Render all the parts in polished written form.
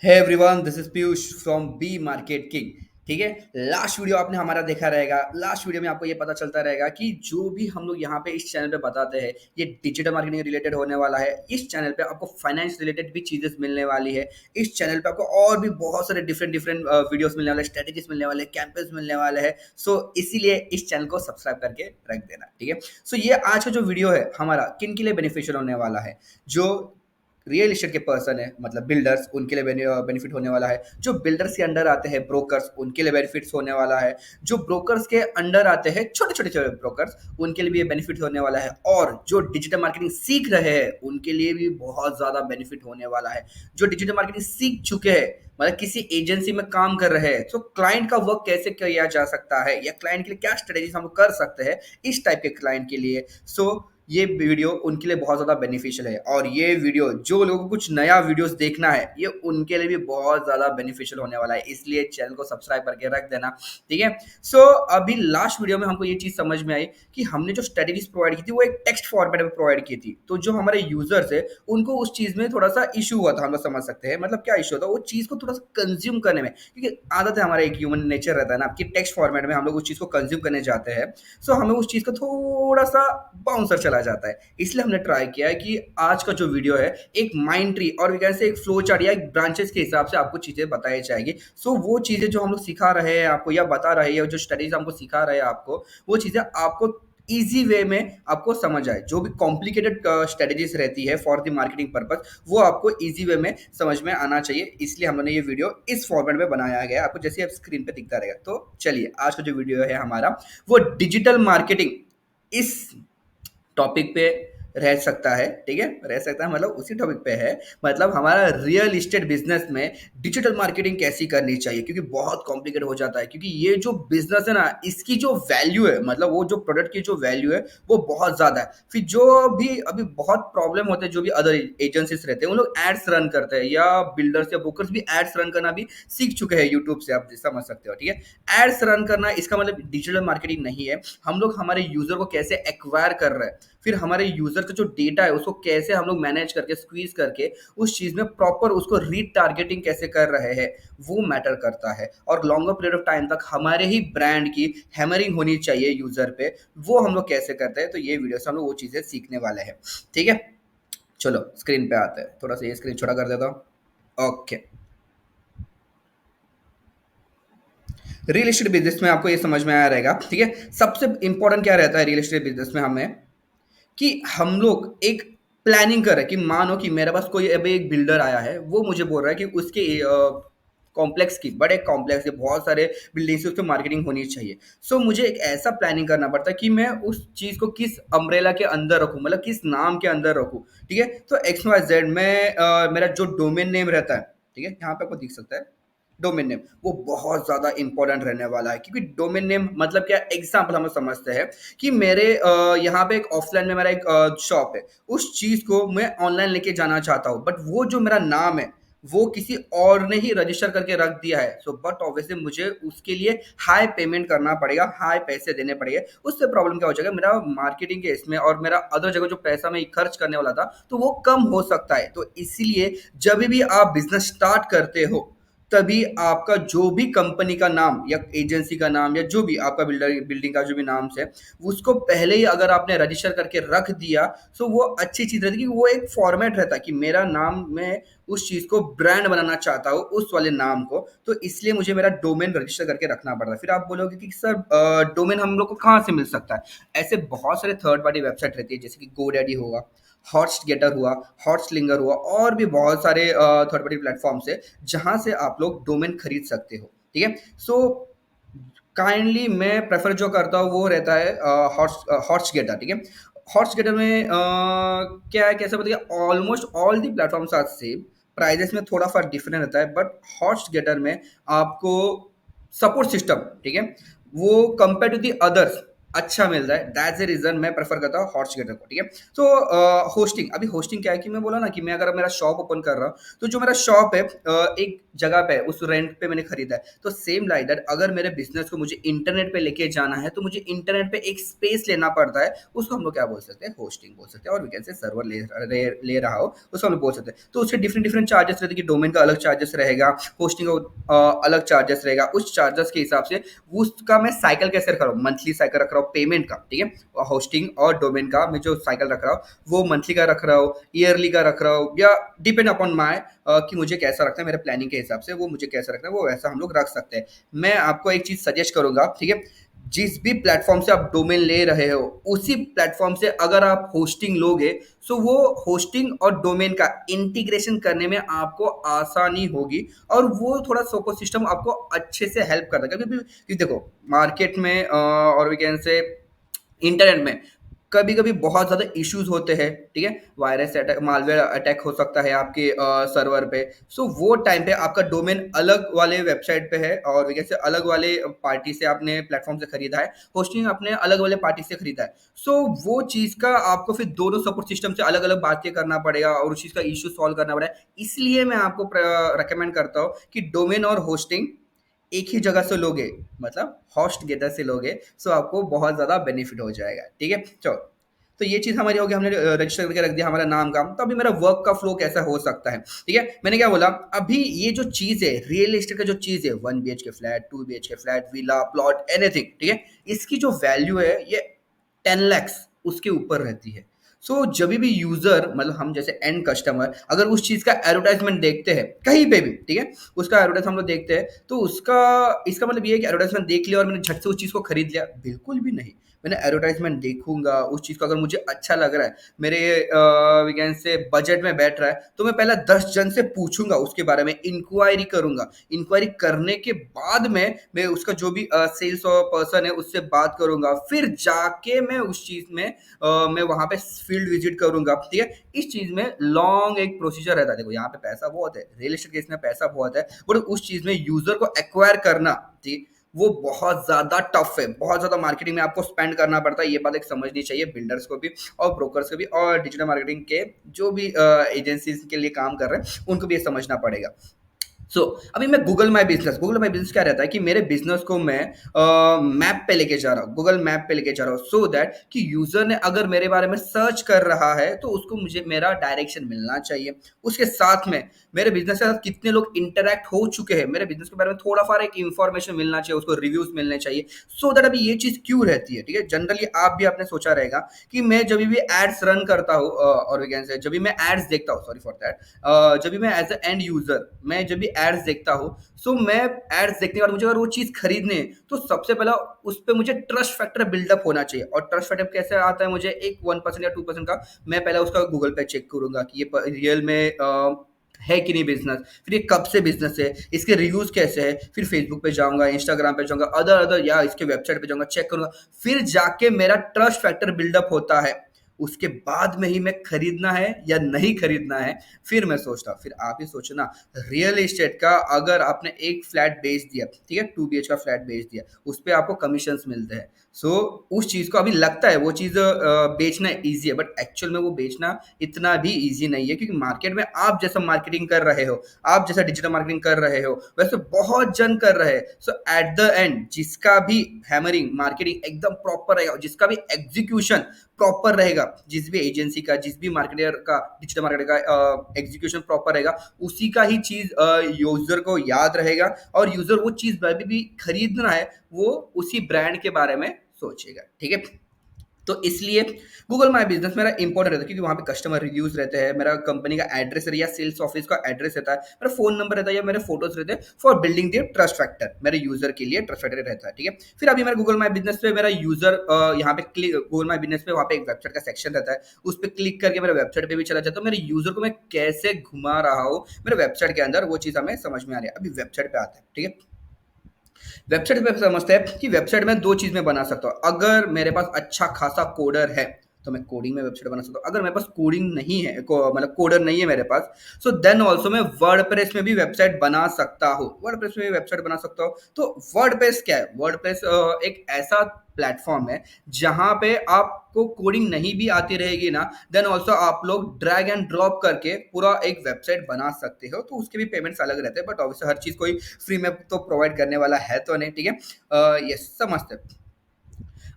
Hey everyone, this is Piyush from B market king. ठीक है। Last video आपने हमारा देखा रहेगा। लास्ट वीडियो में आपको ये पता चलता रहेगा कि जो भी हम लोग यहाँ पे इस चैनल पे बताते हैं ये डिजिटल मार्केटिंग रिलेटेड होने वाला है। इस चैनल पे आपको फाइनेंस रिलेटेड भी चीजें मिलने वाली है। इस चैनल पे आपको और भी बहुत सारे डिफरेंट डिफरेंट वीडियोस मिलने वाले, स्ट्रेटेजीज मिलने वाले, कैंपेन्स मिलने वाले हैं। सो इसीलिए इस चैनल को सब्सक्राइब करके रख देना। ठीक है। सो ये आज का जो वीडियो है हमारा किन के लिए बेनिफिशियल होने वाला है। जो रियल इस्टेट के पर्सन है, मतलब बिल्डर्स, उनके लिए बेनिफिट होने वाला है। जो बिल्डर्स के अंडर आते हैं ब्रोकर्स, उनके लिए बेनिफिट्स होने वाला है। जो ब्रोकर्स के अंडर आते हैं छोटे छोटे छोटे ब्रोकर्स, उनके लिए भी ये बेनिफिट होने वाला है। और जो डिजिटल मार्केटिंग सीख रहे हैं उनके लिए भी बहुत ज्यादा बेनिफिट होने वाला है। जो डिजिटल मार्केटिंग सीख चुके हैं, मतलब किसी एजेंसी में काम कर रहे हैं, तो क्लाइंट का वर्क कैसे किया जा सकता है या क्लाइंट के लिए क्या स्ट्रेटेजीज हम कर सकते हैं इस टाइप के क्लाइंट के लिए। सो ये वीडियो उनके लिए बहुत ज़्यादा बेनिफिशियल है। और ये वीडियो जो लोगों को कुछ नया वीडियोस देखना है ये उनके लिए भी बहुत ज़्यादा बेनिफिशियल होने वाला है। इसलिए चैनल को सब्सक्राइब करके रख देना। ठीक है। सो अभी लास्ट वीडियो में हमको ये चीज़ समझ में आई कि हमने जो स्ट्रेटेजीज प्रोवाइड की थी वो एक टेक्स्ट फॉर्मेट में प्रोवाइड की थी। तो जो हमारे यूजर्स है उनको उस चीज़ में थोड़ा सा इशू हुआ था। हम लोग समझ सकते हैं मतलब क्या इशू होता है, वो चीज़ को थोड़ा सा कंज्यूम करने में, क्योंकि आदत है, हमारा एक ह्यूमन नेचर रहता है ना कि टेक्स्ट फॉर्मेट में हम लोग उस चीज़ को कंज्यूम करने जाते हैं। सो हमें उस चीज़ का थोड़ा सा बाउंसर चला जाता है। इसलिए हमने ट्राई किया है कि आज का जो वीडियो है एक माइंड ट्री और कैसे एक फ्लो चार्ट या एक ब्रांचेस के हिसाब से आपको चीजें बताई जाएगी। सो वो चीजें जो हम लोग सिखा रहे हैं आपको या बता रहे हैं, जो स्टडीज हमको सिखा रहे हैं आपको, वो चीजें आपको इजी वे में आपको समझ आए। जो भी कॉम्प्लिकेटेड स्ट्रेटेजीज रहती है फॉर द मार्केटिंग पर्पस, वो आपको इजी वे में समझ में आना चाहिए। इसलिए हमने ये वीडियो इस फॉर्मेट में बनाया गया है, आपको जैसे आप स्क्रीन पे दिखता रहेगा। तो चलिए, आज का जो वीडियो है हमारा वो डिजिटल मार्केटिंग इस टॉपिक पे रह सकता है। ठीक है, रह सकता है मतलब उसी टॉपिक पे है। मतलब हमारा रियल इस्टेट बिजनेस में डिजिटल मार्केटिंग कैसी करनी चाहिए, क्योंकि बहुत कॉम्प्लिकेट हो जाता है। क्योंकि ये जो बिजनेस है ना, इसकी जो वैल्यू है, मतलब वो जो प्रोडक्ट की जो वैल्यू है वो बहुत ज्यादा है। फिर जो भी अभी बहुत प्रॉब्लम होते हैं, जो भी अदर एजेंसीज रहते हैं उन लोग एड्स रन करते हैं, या बिल्डर्स या ब्रोकर्स भी एड्स रन करना भी सीख चुके हैं यूट्यूब से, आप समझ सकते हो। ठीक है, एड्स रन करना इसका मतलब डिजिटल मार्केटिंग नहीं है। हम लोग हमारे यूजर को कैसे एक्वायर कर रहे हैं, फिर हमारे यूजर का जो डेटा है उसको कैसे हम लोग मैनेज करके स्क्वीज करके उस चीज में प्रॉपर उसको रीटारगेटिंग कैसे कर रहे हैं, वो मैटर करता है। और लॉन्गर पीरियड ऑफ टाइम तक हमारे ही ब्रांड की हैमरिंग होनी चाहिए यूजर पे, वो हम लोग कैसे करते हैं। तो ये वीडियो से हम लोग वो चीजें सीखने वाले हैं। ठीक है, चलो स्क्रीन पे आते हैं। थोड़ा सा ये स्क्रीन छोटा कर देता हूँ। ओके। रियल एस्टेट बिजनेस में आपको ये समझ में आया रहेगा। ठीक है, सबसे इंपॉर्टेंट क्या रहता है रियल एस्टेट बिजनेस में हमें, कि हम लोग एक प्लानिंग कर रहे हैं। कि मानो कि मेरे पास कोई अभी एक बिल्डर आया है, वो मुझे बोल रहा है कि उसके कॉम्प्लेक्स की, बड़े कॉम्प्लेक्स के बहुत सारे बिल्डिंग से उसकी मार्केटिंग होनी चाहिए। सो मुझे एक ऐसा प्लानिंग करना पड़ता है कि मैं उस चीज़ को किस अम्ब्रेला के अंदर रखूँ, मतलब किस नाम के अंदर रखूँ। ठीक है, तो एक्स वाई जेड में मेरा जो डोमेन नेम रहता है, ठीक है, यहाँ पे आपको दिख सकता है डोमेन नेम, वो बहुत ज़्यादा इंपॉर्टेंट रहने वाला है। क्योंकि डोमेन नेम मतलब क्या, एग्जाम्पल हम लोग समझते हैं कि मेरे यहाँ पे एक ऑफलाइन में मेरा एक शॉप है, उस चीज़ को मैं ऑनलाइन लेके जाना चाहता हूँ, बट वो जो मेरा नाम है वो किसी और ने ही रजिस्टर करके रख दिया है। सो बट ऑब्वियसली मुझे उसके लिए हाई पेमेंट करना पड़ेगा, हाई पैसे देने पड़ेंगे। उससे प्रॉब्लम क्या हो जाएगा, मेरा मार्केटिंग के इसमें और मेरा अदर जगह जो पैसा मैं खर्च करने वाला था तो वो कम हो सकता है। तो इसीलिए जब भी आप बिजनेस स्टार्ट करते हो, तभी आपका जो भी कंपनी का नाम या एजेंसी का नाम या जो भी आपका बिल्डिंग का जो भी नाम से, उसको पहले ही अगर आपने रजिस्टर करके रख दिया, तो वो अच्छी चीज रहती है। कि वो एक फॉर्मेट रहता है कि मेरा नाम, मैं उस चीज को ब्रांड बनाना चाहता हूँ उस वाले नाम को, तो इसलिए मुझे मेरा डोमेन रजिस्टर करके रखना पड़ता है। फिर आप बोलोगे कि सर डोमेन हम लोग को कहाँ से मिल सकता है। ऐसे बहुत सारे थर्ड पार्टी वेबसाइट रहती है, जैसे कि गोडैडी होगा, हॉट्स गेटर हुआ, हॉट्स लिंगर हुआ, और भी बहुत सारे थर्ड पार्टी प्लेटफॉर्म है जहां से आप लोग डोमेन खरीद सकते हो। ठीक है, सो काइंडली मैं प्रेफर जो करता हूँ वो रहता है हॉट्स गेटर। ठीक है, हॉट्स गेटर में क्या है, कैसे बताइए, almost all the platforms are same, prices में थोड़ा सा डिफरेंट रहता है, बट हॉट्स गेटर में आपको सपोर्ट सिस्टम, ठीक है, वो कंपेयर टू दी अदर्स अच्छा मिल रहा है, दैट्स द रीजन मैं प्रेफर करता हूँ हॉटस्टार को, ठीक है। तो होस्टिंग, अभी होस्टिंग क्या है कि मैं बोला ना कि मैं अगर मेरा शॉप ओपन कर रहा हूँ, तो जो मेरा शॉप है एक जगह पे है, उस रेंट पे मैंने खरीदा है, तो सेम लाइक दैट अगर मेरे बिजनेस को मुझे इंटरनेट पे लेके जाना है, तो मुझे इंटरनेट पे एक स्पेस लेना पड़ता है, उसको हम लोग क्या बोल सकते हैं, होस्टिंग बोल सकते हैं, और वी कैन से सर्वर ले रहा हो उसको हम लोग बोल सकते हैं। तो उसके डिफरेंट डिफरेंट चार्जेस रहते हैं, कि डोमेन का अलग चार्जेस रहेगा, होस्टिंग का अलग चार्जेस रहेगा, उस चार्जेस के हिसाब से उसका मैं साइकिल कैसे रख रहा हूँ, मंथली साइकिल रख रहा हूँ पेमेंट का, ठीक है। होस्टिंग और डोमेन का मैं जो साइकिल रख रहा हूँ, वो मंथली का रख रहा हूँ, ईयरली का रख रहा हूँ, या डिपेंड अपॉन माई कि मुझे कैसा रखना है, मेरे प्लानिंग के हिसाब से वो मुझे कैसा रखना है, वो वैसा हम लोग रख सकते हैं। मैं आपको एक चीज सजेस्ट करूंगा, ठीक है, जिस भी प्लेटफॉर्म से आप डोमेन ले रहे हो, उसी प्लेटफॉर्म से अगर आप होस्टिंग लोगे, सो वो होस्टिंग और डोमेन का इंटीग्रेशन करने में आपको आसानी होगी, और वो थोड़ा सोको सिस्टम आपको अच्छे से हेल्प कर देगा। क्योंकि देखो मार्केट में और वी कैन से इंटरनेट में कभी कभी बहुत ज़्यादा इश्यूज होते हैं, ठीक है, वायरस अटैक, मालवेयर अटैक हो सकता है आपके सर्वर पे। सो वो टाइम पे आपका डोमेन अलग वाले वेबसाइट पे है, और वैसे अलग वाले पार्टी से आपने प्लेटफॉर्म से खरीदा है, होस्टिंग आपने अलग वाले पार्टी से खरीदा है। सो वो चीज़ का आपको फिर दोनों सपोर्ट सिस्टम से अलग अलग बातें करना पड़ेगा, और उस चीज़ का इशू सॉल्व करना पड़ेगा। इसलिए मैं आपको रिकमेंड करता हूँ कि डोमेन और होस्टिंग एक ही जगह से लोगे, मतलब हॉस्ट गेटर से लोगे, सो आपको बहुत ज़्यादा बेनिफिट हो जाएगा, ठीक है। चलो, तो ये चीज़ हमारी होगी, हमने रजिस्टर करके रख दिया हमारा नाम का। तो अभी मेरा वर्क का फ्लो कैसा हो सकता है, ठीक है। मैंने क्या बोला, अभी ये जो चीज़ है, रियल एस्टेट का जो चीज़ है, 1 BHK flat, 2 BHK flat, villa plot, anything, ठीक है, इसकी जो वैल्यू है ये 10 lakhs उसके ऊपर रहती है। सो जब भी यूजर, मतलब हम जैसे एंड कस्टमर, अगर उस चीज का एडवर्टाइजमेंट देखते हैं कहीं पे भी, ठीक है, उसका एडवर्टाइज हम लोग देखते हैं, तो उसका इसका मतलब ये है कि एडवर्टाइजमेंट देख लिया और मैंने झट से उस चीज को खरीद लिया, बिल्कुल भी नहीं। मैंने एडवर्टाइजमेंट देखूंगा, उस चीज को अगर मुझे अच्छा लग रहा है, मेरे वीकेंड से बजट में बैठ रहा है, तो मैं पहले 10 जन से पूछूंगा उसके बारे में, इंक्वायरी करूंगा। इंक्वायरी करने के बाद में मैं उसका जो भी सेल्स पर्सन है उससे बात करूंगा, फिर जाके मैं उस चीज में मैं वहां पे फील्ड विजिट करूंगा, ठीक है। इस चीज में लॉन्ग एक प्रोसीजर रहता है। देखो यहाँ पे पैसा बहुत है, रियल एस्टेट केस में पैसा बहुत है, बट उस चीज में यूजर को एक्वायर करना, ठीक, वो बहुत ज्यादा टफ है, बहुत ज्यादा मार्केटिंग में आपको स्पेंड करना पड़ता है। ये बात एक समझनी चाहिए बिल्डर्स को भी, और ब्रोकर्स को भी, और डिजिटल मार्केटिंग के जो भी एजेंसीज के लिए काम कर रहे हैं उनको भी ये समझना पड़ेगा। अभी मैं गूगल माई बिजनेस क्या रहता है कि मेरे बिजनेस को मैं मैप पे लेके जा रहा हूँ, गूगल मैप पे लेके जा रहा हूँ, सो दैट कि यूजर ने अगर मेरे बारे में सर्च कर रहा है, तो उसको मुझे मेरा डायरेक्शन मिलना चाहिए। उसके साथ में मेरे बिजनेस के साथ कितने लोग इंटरेक्ट हो चुके हैं, मेरे बिजनेस के बारे में थोड़ा फार एक इंफॉर्मेशन मिलना चाहिए, उसको रिव्यूज मिलने चाहिए, सो दैट अभी ये चीज क्यों रहती है, ठीक है। जनरली आप भी आपने सोचा रहेगा कि मैं जब भी एड्स रन करता हूँ, और वी कैन से जब भी मैं एड्स देखता हूँ, सॉरी फॉर दैट, जब भी मैं एज एंड यूजर, मैं जब भी एड्स देखता हूँ, सो मैं एड्स देखने के बाद मुझे अगर वो चीज खरीदनी है, तो सबसे पहला उस पर मुझे ट्रस्ट फैक्टर बिल्डअप होना चाहिए। और ट्रस्ट फैक्टर कैसे आता है, मुझे एक 1% या 2% का मैं पहले उसका गूगल पे चेक करूंगा कि ये रियल में है कि नहीं बिजनेस, फिर ये कब से बिजनेस है, इसके रिव्यूज कैसे है, फिर फेसबुक पे जाऊंगा, इंस्टाग्राम पे जाऊंगा, अदर अदर या इसके वेबसाइट पे जाऊंगा, चेक करूंगा, फिर जाके मेरा ट्रस्ट फैक्टर बिल्डअप होता है। उसके बाद में ही मैं खरीदना है या नहीं खरीदना है, फिर मैं सोचता हूँ। फिर आप ही सोचना, रियल एस्टेट का अगर आपने एक फ्लैट बेच दिया, ठीक है, 2 BH का फ्लैट बेच दिया, उस पर आपको कमीशन मिलते हैं। उस चीज को अभी लगता है वो चीज बेचना इजी है, बट एक्चुअल में वो बेचना इतना भी इजी नहीं है, क्योंकि मार्केट में आप जैसा मार्केटिंग कर रहे हो, आप जैसा डिजिटल मार्केटिंग कर रहे हो, वैसे बहुत जन कर रहे हैं। एट द एंड जिसका भी हैमरिंग मार्केटिंग एकदम प्रॉपर रहेगा, जिसका भी एग्जीक्यूशन प्रॉपर रहेगा, जिस भी एजेंसी का, जिस भी मार्केटर का, डिजिटल मार्केटर का एग्जीक्यूशन प्रॉपर रहेगा, उसी का ही चीज यूजर को याद रहेगा, और यूजर वो चीज भी खरीदना है, वो उसी ब्रांड के बारे में सोचेगा, ठीक है। तो इसलिए गूगल माई बिजनेस मेरा इंपॉर्टेंट रहता है, क्योंकि वहाँ पे कस्टमर रिव्यूज रहते हैं, मेरा कंपनी का एड्रेस या सेल्स ऑफिस का एड्रेस रहता है, मेरा फोन नंबर रहता है, या मेरे फोटोज रहते हैं, for building the trust factor, मेरे यूजर के लिए ट्रस्ट फैक्टर रहता है, ठीक है। फिर अभी मेरा गूगल माई बिजनेस पे मेरा यूजर यहाँ पे क्लिक, गूगल माई बिजनेस पे वहाँ पे एक वेबसाइट का सेक्शन रहता है, उस पर क्लिक करके मेरे वेबसाइट पे भी चला जाता है। मेरे यूजर को मैं कैसे घुमा रहा हूँ मेरे वेबसाइट के अंदर, वो चीज़ हमें समझ में आ रही है। अभी वेबसाइट पे आता है, ठीक है। वेबसाइट पे समझते हैं कि वेबसाइट में दो चीज में बना सकता हूँ। अगर मेरे पास अच्छा खासा कोडर है, तो मैं कोडिंग में वेबसाइट बना सकता हूँ। अगर मेरे पास कोडिंग नहीं है, मतलब कोडर नहीं है मेरे पास, सो देन ऑल्सो मैं वर्डप्रेस में भी वेबसाइट बना सकता हूँ। वर्डप्रेस में भी वेबसाइट बना सकता हूँ। तो वर्डप्रेस क्या है? वर्डप्रेस एक ऐसा प्लेटफॉर्म है जहां पे आपको कोडिंग नहीं भी आती रहेगी ना, देन ऑल्सो आप लोग ड्रैग एंड ड्रॉप करके पूरा एक वेबसाइट बना सकते हो। तो उसके भी पेमेंट्स अलग रहते हैं, बट ऑब्वियसली हर चीज कोई फ्री में तो प्रोवाइड करने वाला है तो नहीं, ठीक है। ये समझते हैं।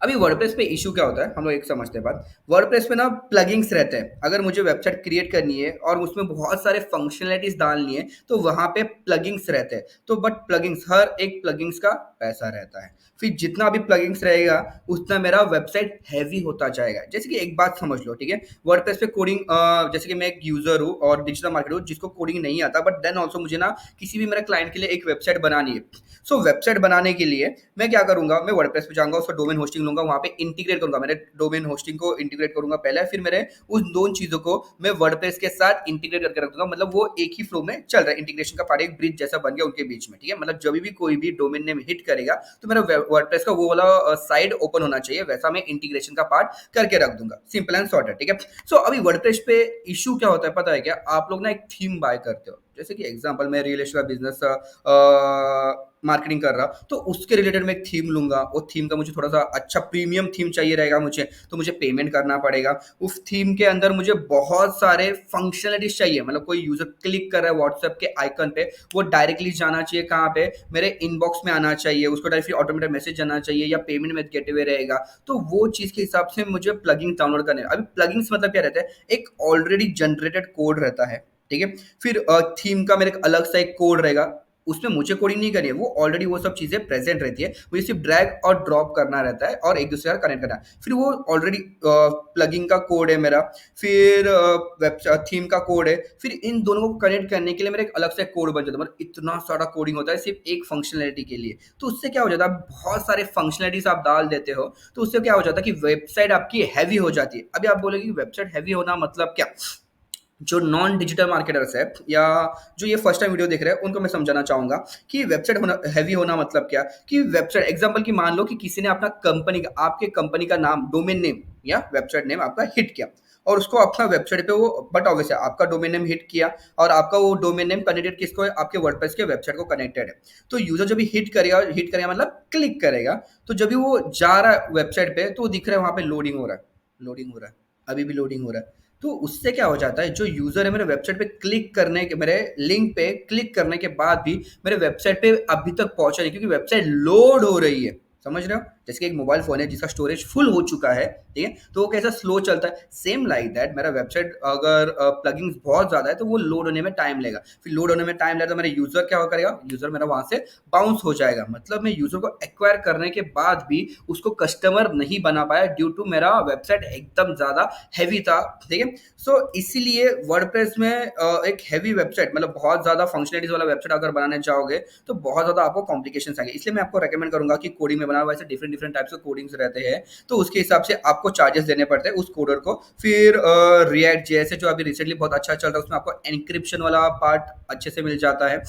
अभी वर्डप्रेस पे इशू क्या होता है, हम लोग एक समझते हैं बात। वर्डप्रेस पे ना प्लगइन्स रहते हैं। अगर मुझे वेबसाइट क्रिएट करनी है और उसमें बहुत सारे फंक्शनलिटीज डालनी है, तो वहां पे प्लगइन्स रहते हैं। तो बट प्लगइन्स, हर एक प्लगइन्स का पैसा रहता है। फिर जितना भी प्लगइन्स रहेगा उतना मेरा वेबसाइट हैवी होता जाएगा। जैसे कि एक बात समझ लो, ठीक है, वर्डप्रेस पे कोडिंग, जैसे कि मैं एक यूजर हूँ और डिजिटल मार्केटर हूँ जिसको कोडिंग नहीं आता, बट देन ऑल्सो मुझे ना किसी भी मेरे क्लाइंट के लिए एक वेबसाइट बनानी है। सो वेबसाइट बनाने के लिए मैं क्या करूंगा, मैं वर्डप्रेस पे जाऊंगा, उसका डोमेन होस्टिंग लूंगा, वहां पे इंटीग्रेट करूंगा, मेरे डोमेन होस्टिंग को इंटीग्रेट करूंगा पहले, फिर मेरे उस दोनों चीजों को मैं वर्डप्रेस के साथ इंटीग्रेट करके रख दूंगा। मतलब वो एक ही फ्लो में चल रहा है, इंटीग्रेशन का पार्ट एक ब्रिज जैसा बन गया उनके बीच में, ठीक है। मतलब जब भी कोई भी डोमेन नेम हिट करेगा तो मेरा वर्डप्रेस का वो वाला साइड ओपन होना चाहिए, वैसा मैं इंटीग्रेशन का पार्ट करके रख दूंगा। सिंपल एंड शॉर्ट है, ठीक है। सो अभी वर्डप्रेस पे इशू क्या होता है पता है क्या? आप लोग ना एक थीम बाय करते हो, जैसे कि एग्जांपल मैं रियल एस्टेट का बिजनेस मार्केटिंग कर रहा, तो उसके रिलेटेड मैं एक थीम लूंगा। वो थीम का मुझे थोड़ा सा अच्छा प्रीमियम थीम चाहिए रहेगा मुझे, तो मुझे पेमेंट करना पड़ेगा। उस थीम के अंदर मुझे बहुत सारे फंक्शनलिटीज चाहिए, मतलब कोई यूजर क्लिक कर रहा है व्हाट्सएप के आइकन पे, वो डायरेक्टली जाना चाहिए कहाँ पे, मेरे इनबॉक्स में आना चाहिए, उसको डायरेक्टली ऑटोमेटिक मैसेज जाना चाहिए, या पेमेंट में गेटवे रहेगा। तो वो चीज के हिसाब से मुझे प्लगइन डाउनलोड करने। अभी प्लगइन्स मतलब क्या रहता है? एक ऑलरेडी जनरेटेड कोड रहता है, ठीक है। फिर थीम का मेरे अलग सा एक कोड रहेगा, उसमें मुझे कोडिंग नहीं करनी है, वो ऑलरेडी वो सब चीजें प्रेजेंट रहती है, मुझे सिर्फ ड्रैग और ड्रॉप करना रहता है और एक दूसरे का कनेक्ट करना है। फिर वो ऑलरेडी प्लगइन का कोड है मेरा, फिर वेब थीम का कोड है, फिर इन दोनों को कनेक्ट करने के लिए मेरा एक अलग से कोड बन जाता है। मतलब इतना सारा कोडिंग होता है सिर्फ एक फंक्शनलिटी के लिए। तो उससे क्या हो जाता है, बहुत सारे फंक्शनलिटीज आप डाल देते हो, तो उससे क्या हो जाता है कि वेबसाइट आपकी हैवी हो जाती है। अभी आप बोलेंगे वेबसाइट हैवी होना मतलब क्या? जो नॉन डिजिटल मार्केटर्स है या जो ये फर्स्ट टाइम वीडियो देख रहे हैं उनको मैं समझाना चाहूंगा कि वेबसाइट होना हैवी होना मतलब क्या। कि वेबसाइट एग्जांपल की मान लो कि किसी ने अपना कंपनी का, आपके कंपनी का नाम, डोमेन नेम या वेबसाइट नेम आपका हिट किया, और उसको अपना वेबसाइट पे वो, बट ऑब्वियसली आपका डोमेन नेम हिट किया और आपका वो डोमेन नेम कनेक्टेड किसको है? आपके वर्डप्रेस के वेबसाइट को कनेक्टेड है। तो यूजर जब भी हिट करेगा मतलब क्लिक करेगा, तो जब भी वो जा रहा है वेबसाइट पे तो वो दिख रहा है वहां पे लोडिंग हो रहा है, लोडिंग हो रहा है, अभी भी लोडिंग हो रहा है। तो उससे क्या हो जाता है, जो यूजर है मेरे वेबसाइट पे क्लिक करने के, मेरे लिंक पे क्लिक करने के बाद भी मेरे वेबसाइट पे अभी तक पहुंचा नहीं, क्योंकि वेबसाइट लोड हो रही है। समझ रहे हो? जैसे कि एक मोबाइल फोन है जिसका स्टोरेज फुल हो चुका है, ठीक है, तो वो कैसा स्लो चलता है, सेम लाइक दैट मेरा वेबसाइट अगर प्लगइन्स बहुत ज्यादा है तो वो लोड होने में टाइम लेगा। फिर लोड होने में टाइम लगेगा तो मेरा यूजर क्या करेगा, यूजर मेरा वहां से बाउंस हो जाएगा। मतलब मैं यूजर को एक्वायर करने के बाद भी उसको कस्टमर नहीं बना पाया, ड्यू टू मेरा वेबसाइट एकदम ज्यादा हैवी था, ठीक है। सो इसीलिए वर्डप्रेस में एक हैवी वेबसाइट, मतलब बहुत ज्यादा फंक्शनलिटीज वाला वेबसाइट अगर बनाने चाहोगे तो बहुत ज्यादा आपको कॉम्प्लिकेशन आएंगे। इसलिए मैं आपको रेकमेंड करूंगा कि कोडिंग में बनाओ। वैसे डिफरेंट डिफरेंट टाइप्स के कोडिंग्स रहते हैं, तो उसके हिसाब से आपको चार्जेस देने पड़ते हैं उस कोडर को। फिर रिएक्ट जैसे जो अभी रिसेंटली बहुत अच्छा चल रहा है, उसमें आपको एनक्रिप्शन वाला पार्ट अच्छे से मिल जाता है।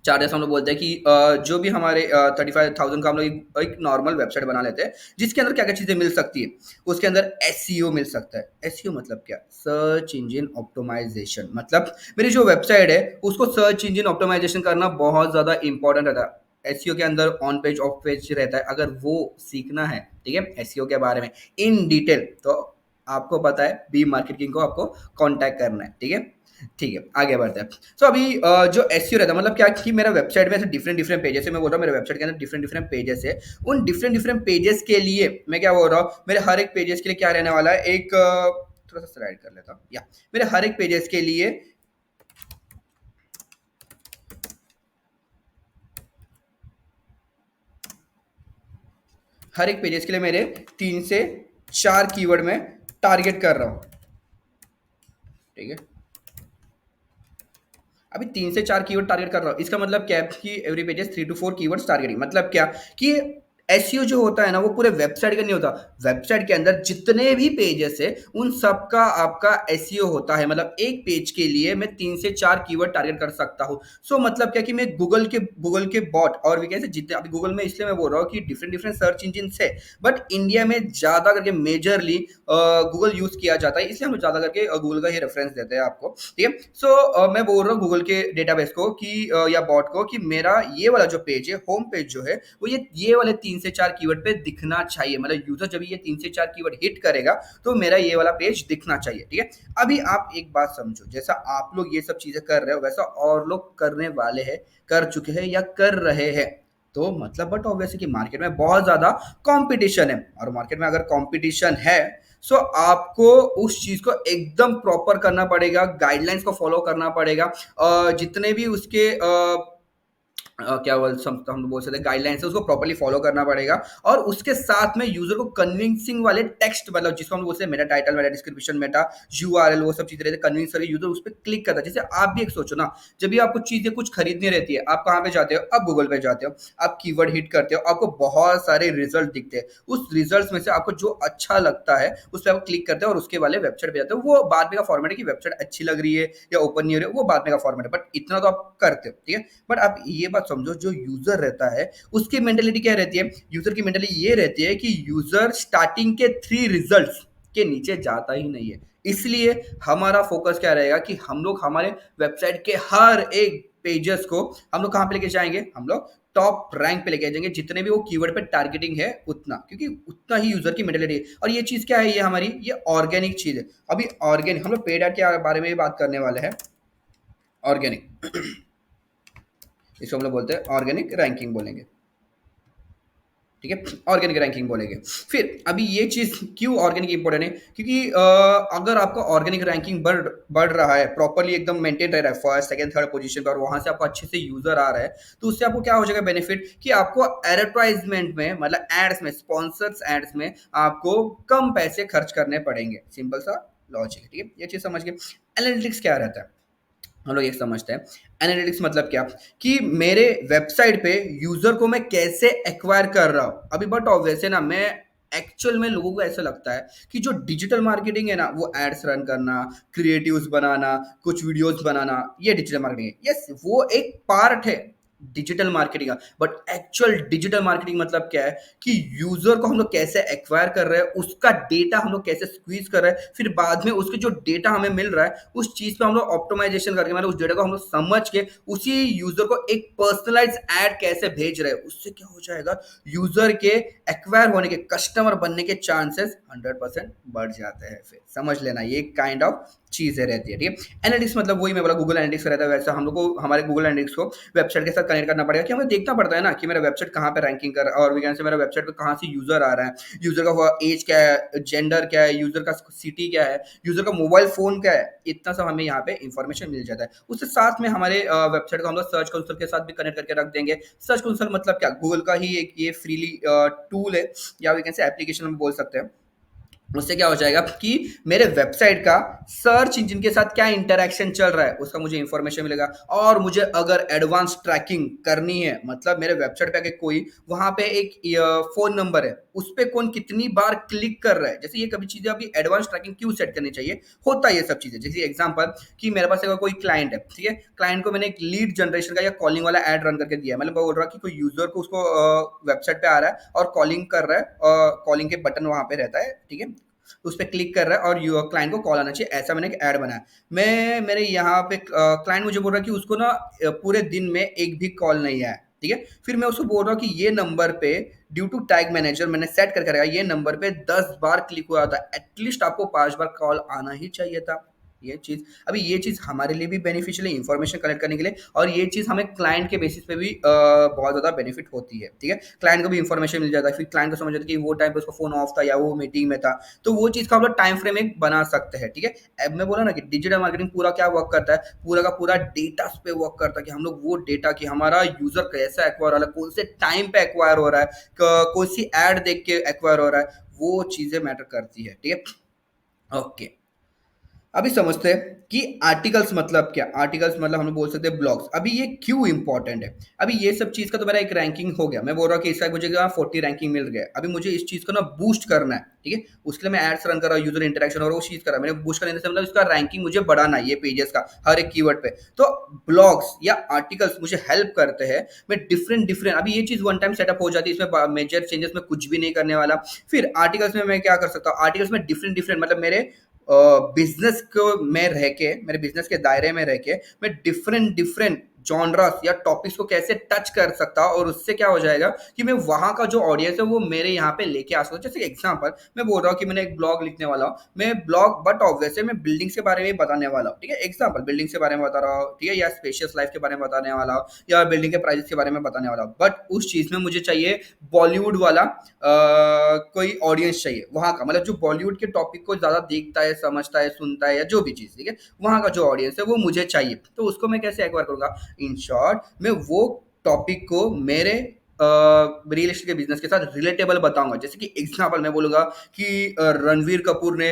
चार्जेस हम लोग बोलते हैं कि जो भी हमारे 35,000 का हम लोग एक नॉर्मल वेबसाइट बना लेते हैं, जिसके अंदर क्या क्या चीज़ें मिल सकती है। उसके अंदर एसईओ मिल सकता है। एसईओ मतलब क्या? Search engine optimization. मतलब मेरी जो वेबसाइट है उसको सर्च इंजन ऑप्टिमाइजेशन करना बहुत ज़्यादा इंपॉर्टेंट रहता है। एसईओ के अंदर ऑन पेज ऑफ पेज रहता है, अगर वो सीखना है, ठीक है, एसईओ के बारे में इन डिटेल, तो आपको पता है बी मार्केटिंग को आपको कांटेक्ट करना है, ठीक है। ठीक है, आगे बढ़ते हैं। सो अभी जो एसईओ रहता है मतलब क्या कि मेरा वेबसाइट में ऐसे डिफरेंट डिफरेंट पेजेस है। मैं बोल रहा हूँ मेरे वेबसाइट के अंदर डिफरेंट डिफरेंट पेजेस है। उन डिफरेंट डिफरेंट पेजेस के लिए मैं क्या बोल रहा हूँ, मेरे हर एक पेजेस के लिए क्या रहने वाला है, एक थोड़ा सा स्लाइड कर लेता हूँ, या मेरे हर एक पेजेस के लिए, हर एक पेजेस के लिए मेरे 3 से 4 कीवर्ड में टारगेट कर रहा हूँ, ठीक है। अभी 3 से 4 कीवर्ड टारगेट कर रहा हूँ, इसका मतलब क्या है कि every pages 3 to 4 keywords targeting. मतलब क्या कि एसईओ जो होता है ना वो पूरे वेबसाइट का नहीं होता। वेबसाइट के अंदर जितने भी पेजेस है उन सब का आपका एसईओ होता है। मतलब एक पेज के लिए मैं 3 से 4 कीवर्ड टारगेट कर सकता हूँ। सो मतलब क्या कि मैं गूगल के बॉट और भी कैसे जितने अभी गूगल में इसलिए मैं बोल रहा हूँ कि डिफरेंट डिफरेंट सर्च इंजिन है, बट इंडिया में ज्यादा करके मेजरली गूगल यूज किया जाता है, इसलिए हम ज्यादा करके गूगल का ही रेफरेंस देते हैं आपको। ठीक है। सो मैं बोल रहा हूँ गूगल के डेटाबेस को कि या बॉट को कि मेरा ये वाला जो पेज है, होम पेज जो है वो ये वाले 3 से 4 कीवर्ड पे दिखना चाहिए। मतलब यूजर जब ये 3 से 4 कीवर्ड हिट करेगा तो मेरा ये वाला पेज दिखना चाहिए। ठीक है। अभी आप एक बात समझो, जैसा आप लोग ये सब चीजें कर रहे हो वैसा और लोग करने वाले हैं, कर चुके हैं या कर रहे हैं। तो मतलब बट ऑब्वियसली कि मार्केट में बहुत ज्यादा कंपटीशन है, और मार्केट में अगर कंपटीशन है सो आपको उस चीज को एकदम प्रॉपर करना पड़ेगा, गाइडलाइंस को फॉलो करना पड़ेगा। जितने भी उसके क्या बोल हम बोल सकते हैं गाइडलाइंस है उसको प्रॉपर्ली फॉलो करना पड़ेगा। और उसके साथ में यूजर को कन्विंसिंग वाले टेक्स्ट, मतलब जिसको हम बोलते हैं Meta title, Meta description, Meta URL, वो सब चीजें रहती है, कन्विंस करके यूजर उस पर क्लिक करता है। जैसे आप भी एक सोचो ना, जब भी आपको चीजें कुछ खरीदनी रहती है आप कहाँ पे जाते हो, आप गूगल पे जाते हो, आप कीवर्ड हिट करते हो, आपको बहुत सारे रिजल्ट दिखते हैं। उस रिजल्ट में से आपको जो अच्छा लगता है उस पर आप क्लिक करते हो और उसके वाले वेबसाइट पे जाते हो। वो बाद में का फॉर्मेट है कि वेबसाइट अच्छी लग रही है या ओपन नहीं हो रही है, वो बाद में का फॉर्मेट है, बट इतना तो आप करते हो। ठीक है। बट आप ये बात समझो, जो यूजर रहता है उसकी मेंटेलिटी क्या रहती है, यूजर की मेंटेलिटी ये रहती है कि यूजर स्टार्टिंग के 3 रिजल्ट्स के नीचे जाता ही नहीं है। इसलिए हमारा फोकस क्या रहेगा कि हम लोग हमारे वेबसाइट के हर एक पेजेस को हम लोग कहां पे लेके जाएंगे, हम लोग टॉप रैंक पे लेके जाएंगे, जितने भी वो कीवर्ड पे टारगेटिंग है उतना, क्योंकि उतना ही यूजर की मेंटेलिटी है। और ये चीज क्या है, ये हमारी ये ऑर्गेनिक चीज है। अभी ऑर्गेनिक हम लोग पेड ऐड के बारे में भी बात करने वाले हैं। ऑर्गेनिक इसको हम लोग बोलते हैं ऑर्गेनिक रैंकिंग बोलेंगे। ठीक है। ऑर्गेनिक रैंकिंग बोलेंगे। फिर अभी ये चीज क्यों ऑर्गेनिक इंपॉर्टेंट है, क्योंकि अगर आपका ऑर्गेनिक रैंकिंग बढ़ रहा है, प्रॉपरली एकदम मेंटेन रह रहा है फर्स्ट सेकंड थर्ड पोजीशन पर, और वहां से आपको अच्छे से यूजर आ रहा है, तो उससे आपको क्या हो जाएगा बेनिफिट कि आपको एडवर्टाइजमेंट में, मतलब एड्स में, स्पॉन्सर्स एड्स में आपको कम पैसे खर्च करने पड़ेंगे। सिंपल सा लॉजिक। ठीक है। ये चीज समझ गए। एनालिटिक्स क्या रहता है, हम लोग एक समझते हैं। एनालिटिक्स मतलब क्या कि मेरे वेबसाइट पे यूजर को मैं कैसे एक्वायर कर रहा हूं। अभी बट ऑब्वियस है ना, मैं एक्चुअल में लोगों को ऐसा लगता है कि जो डिजिटल मार्केटिंग है ना वो एड्स रन करना, क्रिएटिव्स बनाना, कुछ वीडियोस बनाना, ये डिजिटल मार्केटिंग है। यस, वो एक पार्ट है डिजिटल मार्केटिंग का, बट एक्चुअल डिजिटल मार्केटिंग मतलब क्या है कि यूजर को हम लोग कैसे एक्वायर कर रहे हैं, उसका डेटा हम लोग कैसे स्क्वीज कर रहे हैं, फिर बाद में उसके जो डेटा हमें मिल रहा है उस चीज पे हम लोग ऑप्टिमाइजेशन करके, मतलब उस डेटा को हम लोग समझ के उसी यूजर को एक पर्सनलाइज एड कैसे भेज रहे हैं। उससे क्या हो जाएगा, यूजर के एक्वायर होने के, कस्टमर बनने के चांसेस 100% बढ़ जाते हैं। फिर समझ लेना ये काइंड ऑफ चीजें रहती है। ठीक है। एनालिटिक्स मतलब वही मैं बोला गूगल एनालिटिक्स रहता है, वैसा हम लोग को हमारे गूगल एनालिटिक्स को वेबसाइट के साथ कनेक्ट करना पड़ेगा कि हमें देखना पड़ता है ना कि मेरा वेबसाइट कहाँ पे रैंकिंग कर रहा है, और वीकेंड से मेरा वेबसाइट पे कहाँ से यूजर आ रहा है, यूजर का एज क्या है, जेंडर क्या है, यूजर का सिटी क्या है, यूजर का मोबाइल फोन क्या है, इतना सब हमें यहाँ पे इंफॉर्मेशन मिल जाता है। उसके साथ में हमारे वेबसाइट को हम लोग सर्च कंसोल के साथ भी कनेक्ट करके रख देंगे। सर्च कंसोल मतलब क्या, गूगल का ही एक ये फ्रीली टूल है, या वीकेंड से एप्लीकेशन हम बोल सकते हैं। उससे क्या हो जाएगा कि मेरे वेबसाइट का सर्च इंजन के साथ क्या इंटरेक्शन चल रहा है उसका मुझे इंफॉर्मेशन मिलेगा। और मुझे अगर एडवांस ट्रैकिंग करनी है, मतलब मेरे वेबसाइट पे आके कोई वहां पे एक फोन नंबर है, उस पे कौन कितनी बार क्लिक कर रहा है, जैसे ये कभी चीजें अभी एडवांस ट्रैकिंग क्यों सेट करनी चाहिए, होता है ये सब चीजें। जैसे एग्जांपल कि मेरे पास अगर कोई क्लाइंट है, ठीक है, क्लाइंट को मैंने एक लीड जनरेशन का या कॉलिंग वाला एड रन करके दिया है, मतलब बोल रहा कि कोई यूजर को उसको वेबसाइट पे आ रहा है और कॉलिंग कर रहा है, कॉलिंग के बटन वहां पे रहता है, ठीक है, उस पर क्लिक कर रहा है और क्लाइंट को कॉल आना चाहिए, ऐसा मैंने एक ऐड बनाया। मैं मेरे यहाँ पे क्लाइंट मुझे बोल रहा है कि उसको ना पूरे दिन में एक भी कॉल नहीं आया। ठीक है। फिर मैं उसको बोल रहा हूँ कि ये नंबर पे ड्यू टू टैग मैनेजर मैंने सेट करके रखा, ये नंबर पे 10 बार क्लिक हुआ था, एटलीस्ट आपको 5 बार कॉल आना ही चाहिए था। ये चीज, अभी ये चीज हमारे लिए भी बेनिफिशियल है इंफॉर्मेशन कलेक्ट करने के लिए, और ये चीज हमें क्लाइंट के बेसिस पे भी बहुत ज्यादा बेनिफिट होती है। ठीक है। क्लाइंट को भी इंफॉर्मेशन मिल जाता है, फिर क्लाइंट को समझ आता है कि वो टाइम पे उसका फोन ऑफ था या वो मीटिंग में था, तो वो चीज का हम लोग टाइम फ्रेम एक बना सकते हैं। ठीक है। अब मैं बोला ना कि डिजिटल मार्केटिंग पूरा क्या वर्क करता है, पूरा का पूरा डेटा पे वर्क करता है कि हम लोग वो डेटा कि हमारा यूजर कैसा एक्वायर हो रहा है, कौन से टाइम पे एक्वायर हो रहा है, कौन सी एड देख के एक्वायर हो रहा है, वो चीजें मैटर करती है। ठीक है। ओके। अभी समझते हैं कि आर्टिकल्स मतलब क्या। आर्टिकल्स मतलब हम लोग बोल सकते हैं ब्लॉग्स। अभी ये क्यों इंपॉर्टेंट है। अभी ये सब चीज़ का तो मेरा एक रैंकिंग हो गया, मैं बोल रहा हूँ कि इसका मुझे 40 रैंकिंग मिल गया। अभी मुझे इस चीज़ को ना बूस्ट करना है, ठीक है। उसके लिए मैं एड्स रन कर रहा हूँ, यूजर इंटरेक्शन और वो चीज़ कर रहा है मैंने बूस्ट करने से मतलब इसका रैंकिंग मुझे बढ़ाना है ये पेजेस का हर एक कीवर्ड पे। तो ब्लॉग्स या आर्टिकल्स मुझे हेल्प करते हैं। मैं डिफरेंट डिफरेंट अभी ये चीज़ वन टाइम सेटअप हो जाती है, इसमें मेजर चेंजेस में कुछ भी नहीं करने वाला। फिर आर्टिकल्स में मैं क्या कर सकता हूँ, आर्टिकल्स में डिफरेंट डिफरेंट मतलब मेरे बिजनेस को में रह के, मेरे बिजनेस के दायरे में रह के मैं डिफरेंट डिफरेंट जॉनरास या टॉपिक्स को कैसे टच कर सकता हूँ, और उससे क्या हो जाएगा कि मैं वहां का जो ऑडियंस है वो मेरे यहाँ पे लेके आ सकता हूँ। जैसे एग्जांपल मैं बोल रहा हूँ कि मैंने एक ब्लॉग लिखने वाला हूँ, मैं ब्लॉग बट ऑब्वियसली मैं बिल्डिंग्स के बारे में बताने वाला हूँ, ठीक है। एग्जांपल बिल्डिंग्स के बारे में बता रहा हूँ, ठीक है, या स्पेशियस लाइफ के बारे में बताने वाला हूँ, या बिल्डिंग के प्राइसेस के बारे में बताने वाला हूँ। बट उस चीज में मुझे चाहिए बॉलीवुड वाला कोई ऑडियंस चाहिए वहाँ का, मतलब जो बॉलीवुड के टॉपिक को ज्यादा देखता है, समझता है, सुनता है, या जो भी चीज, ठीक है, वहाँ का जो ऑडियंस है वो मुझे चाहिए। तो उसको मैं कैसे एक्वायर करूंगा। इन शॉर्ट मैं वो टॉपिक को मेरे रियल एस्टेट के बिजनेस के साथ रिलेटेबल बताऊंगा। जैसे कि एग्जांपल मैं बोलूंगा कि रणवीर कपूर ने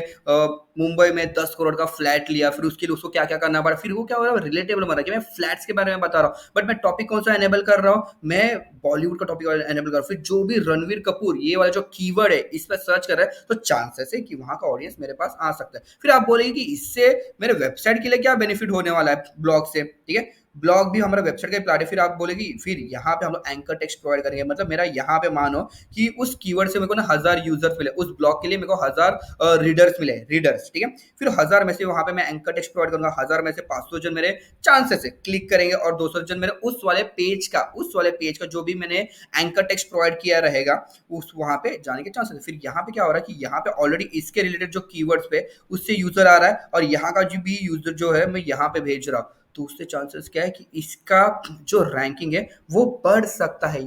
मुंबई में 10 करोड़ का फ्लैट लिया, फिर उसके लिए उसको क्या क्या करना पड़ा, फिर वो क्या हो रहा है रिलेटेबल बन रहा है कि मैं फ्लैट्स के बारे में बता रहा हूँ, बट मैं टॉपिक कौन सा एनेबल कर रहा हूँ, मैं बॉलीवुड का टॉपिक एनेबल कर रहा हूँ। फिर जो भी रणवीर कपूर ये वाला जो कीवर्ड है इस पर सर्च कर रहा है, तो चांसेस है कि वहां का ऑडियंस मेरे पास आ सकता है। फिर आप बोलेंगे कि इससे मेरे वेबसाइट के लिए क्या बेनिफिट होने वाला है ब्लॉग से, ठीक है। ब्लॉग भी हमारा वेबसाइट का प्लाट है। फिर आप बोलेगी फिर यहाँ पे हम लोग एंकर टेक्स्ट प्रोवाइड करेंगे, मतलब मेरा यहाँ पे मानो कि उस कीवर्ड से मेरे को ना 1000 यूजर्स मिले, उस ब्लॉग के लिए मेरे को 1000 रीडर्स मिले, रीडर्स, ठीक है। फिर 1000 में से वहां पे मैं एंकर टेक्स्ट प्रोवाइड करूंगा, 1000 में से 500 जन मेरे चांसेस है क्लिक करेंगे, और 200 जन मेरे उस वाले पेज का जो भी मैंने एंकर टेक्स्ट प्रोवाइड किया रहेगा उस वहां पे जाने के चांसेस है। फिर यहाँ पे क्या हो रहा है कि यहाँ पे ऑलरेडी इसके रिलेटेड जो कीवर्ड्स पे उससे यूजर आ रहा है, और यहाँ का जो भी यूजर जो है मैं यहाँ पे भेज रहा हूँ, तो उससे चांसेस क्या है कि इसका जो रैंकिंग है वो बढ़ सकता है।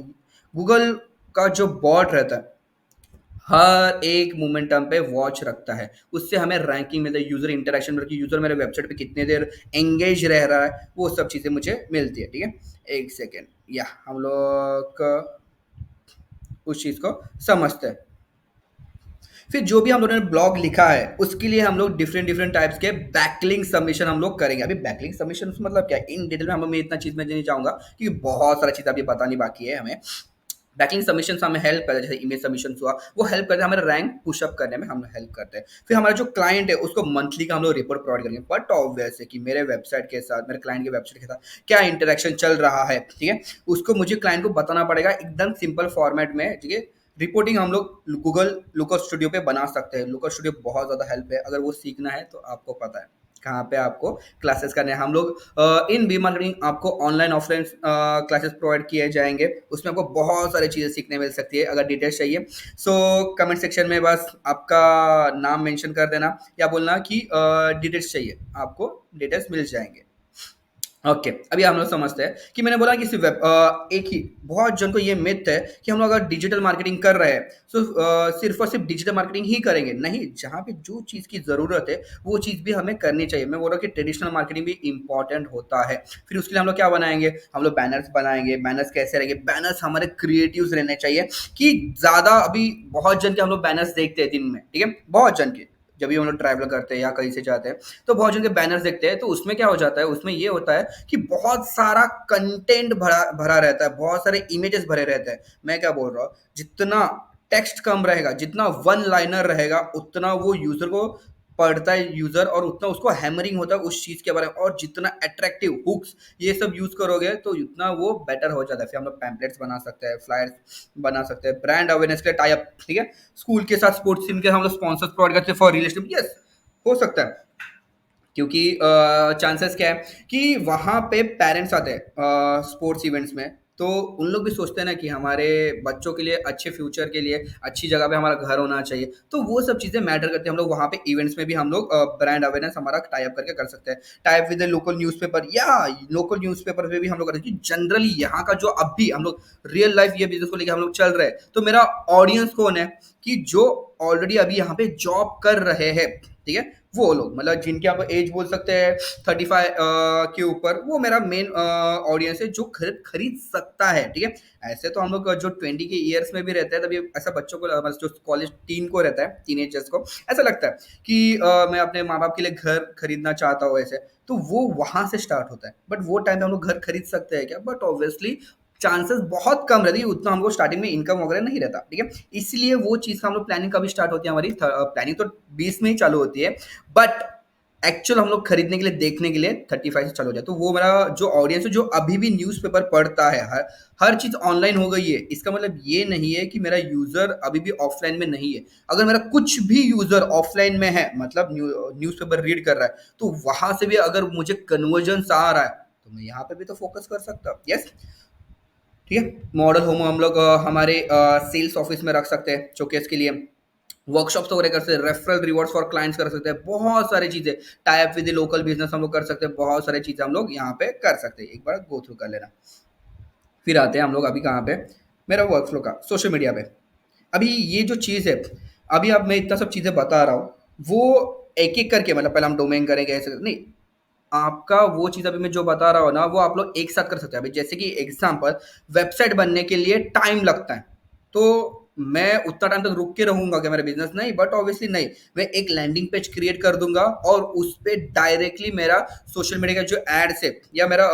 गूगल का जो बॉट रहता है हर एक मोमेंटम पे वॉच रखता है, उससे हमें रैंकिंग मिलता है, यूजर इंटरेक्शन मिलती है, यूजर मेरे वेबसाइट पे कितने देर एंगेज रह रहा है, वो सब चीजें मुझे मिलती है, ठीक है। एक सेकेंड, या हम लोग उस चीज को समझते हैं। फिर जो भी हम लोगों ने ब्लॉग लिखा है उसके लिए हम लोग डिफरेंट डिफरेंट टाइप्स के बैकलिंक सबमिशन हम लोग करेंगे। अभी बैकलिंक सबमिशन मतलब क्या है इन डिटेल में मैं इतना चीज में नहीं चाहूंगा क्योंकि बहुत सारा चीज अभी बतानी बाकी है हमें। बैकलिंक सबमिशन हमें हेल्प करता है, जैसे इमेज सबमिशन हुआ वो हेल्प करते हैं हमारे रैंक पुशअप करने में, हम हेल्प करते हैं। फिर हमारा जो क्लाइंट है उसको मंथली का हम लोग रिपोर्ट प्रोवाइड करेंगे, बट ऑब्वियस है कि मेरे वेबसाइट के साथ, मेरे क्लाइंट के वेबसाइट के साथ क्या इंटरेक्शन चल रहा है, ठीक है, उसको मुझे क्लाइंट को बताना पड़ेगा एकदम सिंपल फॉर्मेट में, ठीक है। रिपोर्टिंग हम लोग गूगल लुकर स्टूडियो पे बना सकते हैं। लुकर स्टूडियो बहुत ज़्यादा हेल्प है, अगर वो सीखना है तो आपको पता है कहाँ पे आपको क्लासेस करने हैं। हम लोग इन बी मार्केटिंग आपको ऑनलाइन ऑफलाइन क्लासेस प्रोवाइड किए जाएंगे, उसमें आपको बहुत सारी चीज़ें सीखने मिल सकती है। अगर डिटेल्स चाहिए सो कमेंट सेक्शन में बस आपका नाम मेंशन कर देना, या बोलना कि डिटेल्स चाहिए, आपको डिटेल्स मिल जाएंगे। ओके अभी हम लोग समझते हैं कि मैंने बोला कि सिर्फ एक ही बहुत जन को ये मिथ है कि हम लोग अगर डिजिटल मार्केटिंग कर रहे हैं तो सिर्फ और सिर्फ डिजिटल मार्केटिंग ही करेंगे, नहीं, जहाँ पे जो चीज़ की ज़रूरत है वो चीज़ भी हमें करनी चाहिए। मैं बोल रहा हूँ कि ट्रेडिशनल मार्केटिंग भी इंपॉर्टेंट होता है। फिर उसके लिए हम लोग क्या बनाएंगे, हम लोग बैनर्स बनाएंगे। बैनर्स कैसे रहेंगे, बैनर्स हमारे क्रिएटिव्स रहने चाहिए कि ज़्यादा अभी बहुत जन के हम लोग बैनर्स देखते हैं दिन में, ठीक है, बहुत जन के जब भी हम लोग ट्रैवल करते हैं या कहीं से जाते हैं तो बहुत जन के बैनर्स देखते हैं, तो उसमें क्या हो जाता है, उसमें ये होता है कि बहुत सारा कंटेंट भरा भरा रहता है, बहुत सारे इमेजेस भरे रहते हैं। मैं क्या बोल रहा हूँ, जितना टेक्स्ट कम रहेगा, जितना वन लाइनर रहेगा, उतना वो यूजर को पढ़ता है यूजर, और उतना उसको हैमरिंग होता है उस चीज के बारे में, और जितना अट्रैक्टिव हुक्स ये सब यूज करोगे तो उतना वो बेटर हो जाता है। फिर हम लोग पैम्पलेट्स बना सकते हैं, फ्लायर्स बना सकते हैं, ब्रांड अवेयरनेस के लिए टाई अप, ठीक है, स्कूल के साथ स्पोर्ट्स टीम के हम लोग स्पॉन्सर्स प्रोवाइड करते हैं फॉर रिलेशनशिप, यस, हो सकता है। क्योंकि चांसेस क्या है कि वहाँ पे पेरेंट्स आते हैं स्पोर्ट्स इवेंट्स में, तो उन लोग भी सोचते हैं ना कि हमारे बच्चों के लिए, अच्छे फ्यूचर के लिए अच्छी जगह पे हमारा घर होना चाहिए, तो वो सब चीज़ें मैटर करती है। हम लोग वहाँ पे इवेंट्स में भी हम लोग ब्रांड अवेयरनेस हमारा टाई अप करके कर सकते हैं। Tie up with local newspaper, या लोकल न्यूज़पेपर पे भी हम लोग करते हैं कि जनरली यहाँ का जो अभी हम लोग रियल लाइफ ये बिजनेस को लेकर हम लोग चल रहे हैं, तो मेरा ऑडियंस कौन है कि जो ऑलरेडी अभी यहाँ पे जॉब कर रहे हैं, ठीक है, वो लोग मतलब जिनकी आप एज बोल सकते हैं 35 के ऊपर, वो मेरा मेन ऑडियंस है जो खरीद सकता है, ठीक है। ऐसे तो हम लोग जो 20 के ईयर्स में भी रहते हैं, तभी ऐसा बच्चों को मतलब जो कॉलेज टीन को रहता है, टीनेजर्स को ऐसा लगता है कि मैं अपने माँ बाप के लिए घर खरीदना चाहता हूँ ऐसे, तो वो वहां से स्टार्ट होता है। बट वो टाइम पे हम लोग घर खरीद सकते हैं क्या? बट ऑब्वियसली चांसेस बहुत कम रहती है, उतना हमको स्टार्टिंग में इनकम वगैरह नहीं रहता, ठीक है। इसलिए वो चीज़ का हम लोग प्लानिंग कभी स्टार्ट होती है हमारी, प्लानिंग तो 20 में ही चालू होती है, बट एक्चुअल हम लोग खरीदने के लिए देखने के लिए 35 से चालू हो जाए। तो वो मेरा जो ऑडियंस है जो अभी भी न्यूज़पेपर पढ़ता है, हर हर चीज़ ऑनलाइन हो गई है, इसका मतलब ये नहीं है कि मेरा यूज़र अभी भी ऑफलाइन में नहीं है। अगर मेरा कुछ भी यूज़र ऑफलाइन में है, मतलब न्यूज़पेपर रीड कर रहा है, तो वहां से भी अगर मुझे कन्वर्जन आ रहा है, तो मैं यहाँ पे भी तो फोकस कर सकता हूँ। यस, ठीक है। मॉडल होम हम लोग हमारे सेल्स ऑफिस में रख सकते हैं शोकेस के लिए, वर्कशॉप्स वगैरह कर सकते हैं, रेफरल रिवॉर्ड्स फॉर क्लाइंट्स कर सकते हैं, बहुत सारी चीजें, tie up with local business हम लोग कर सकते हैं, बहुत सारी चीजें हम लोग यहाँ पे कर सकते हैं। एक बार गो थ्रू कर लेना। फिर आते हैं हम लोग अभी कहाँ पे, मेरा वर्क फ्लो का सोशल मीडिया पे। अभी ये जो चीज़ है, अभी अब मैं इतना सब चीज़ें बता रहा हूँ, वो एक एक करके, मतलब पहले हम डोमेन करेंगे ऐसे नहीं, आपका वो चीज़ अभी मैं जो बता रहा हूँ ना, वो आप लोग एक साथ कर सकते हैं। अभी जैसे कि एग्जांपल, वेबसाइट बनने के लिए टाइम लगता है, तो मैं उतना टाइम तक रुक के रहूंगा क्या मेरा बिजनेस? नहीं, बट ऑब्वियसली नहीं, मैं एक लैंडिंग पेज क्रिएट कर दूंगा और उस पे डायरेक्टली मेरा सोशल मीडिया का जो एड्स है, या मेरा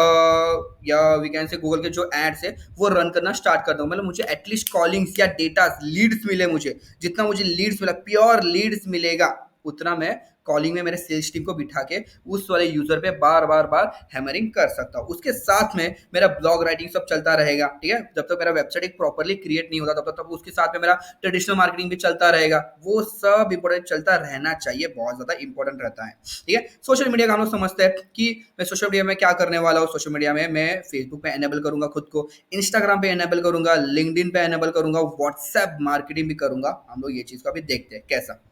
या वी कैन से गूगल के जो एड्स है, वो रन करना स्टार्ट कर दूंगा। मतलब मुझे एटलीस्ट कॉलिंग्स या डेटा लीड्स मिले, मुझे जितना मुझे लीड्स मिला, प्योर लीड्स मिलेगा, उतना मैं कॉलिंग में मेरे सेल्स टीम को बिठा के उस वाले यूजर पे बार बार बार हैमरिंग कर सकता हूँ। उसके साथ में मेरा ब्लॉग राइटिंग सब चलता रहेगा, ठीक है। जब तक मेरा वेबसाइट एक प्रॉपरली क्रिएट नहीं होता, तब तक उसके साथ में मेरा ट्रेडिशनल मार्केटिंग भी चलता रहेगा। वो सब इंपॉर्टेंट चलता रहना चाहिए, बहुत ज्यादा इंपॉर्टेंट रहता है, ठीक है। सोशल मीडिया का हम लोग समझते हैं कि मैं सोशल मीडिया में क्या करने वाला हूँ। सोशल मीडिया में मैं फेसबुक पे एनेबल करूंगा खुद को, इंस्टाग्राम पे एनेबल करूंगा, लिंक्डइन पे एनेबल करूंगा, व्हाट्सएप मार्केटिंग भी करूंगा। हम लोग ये चीज को अभी देखते हैं कैसा,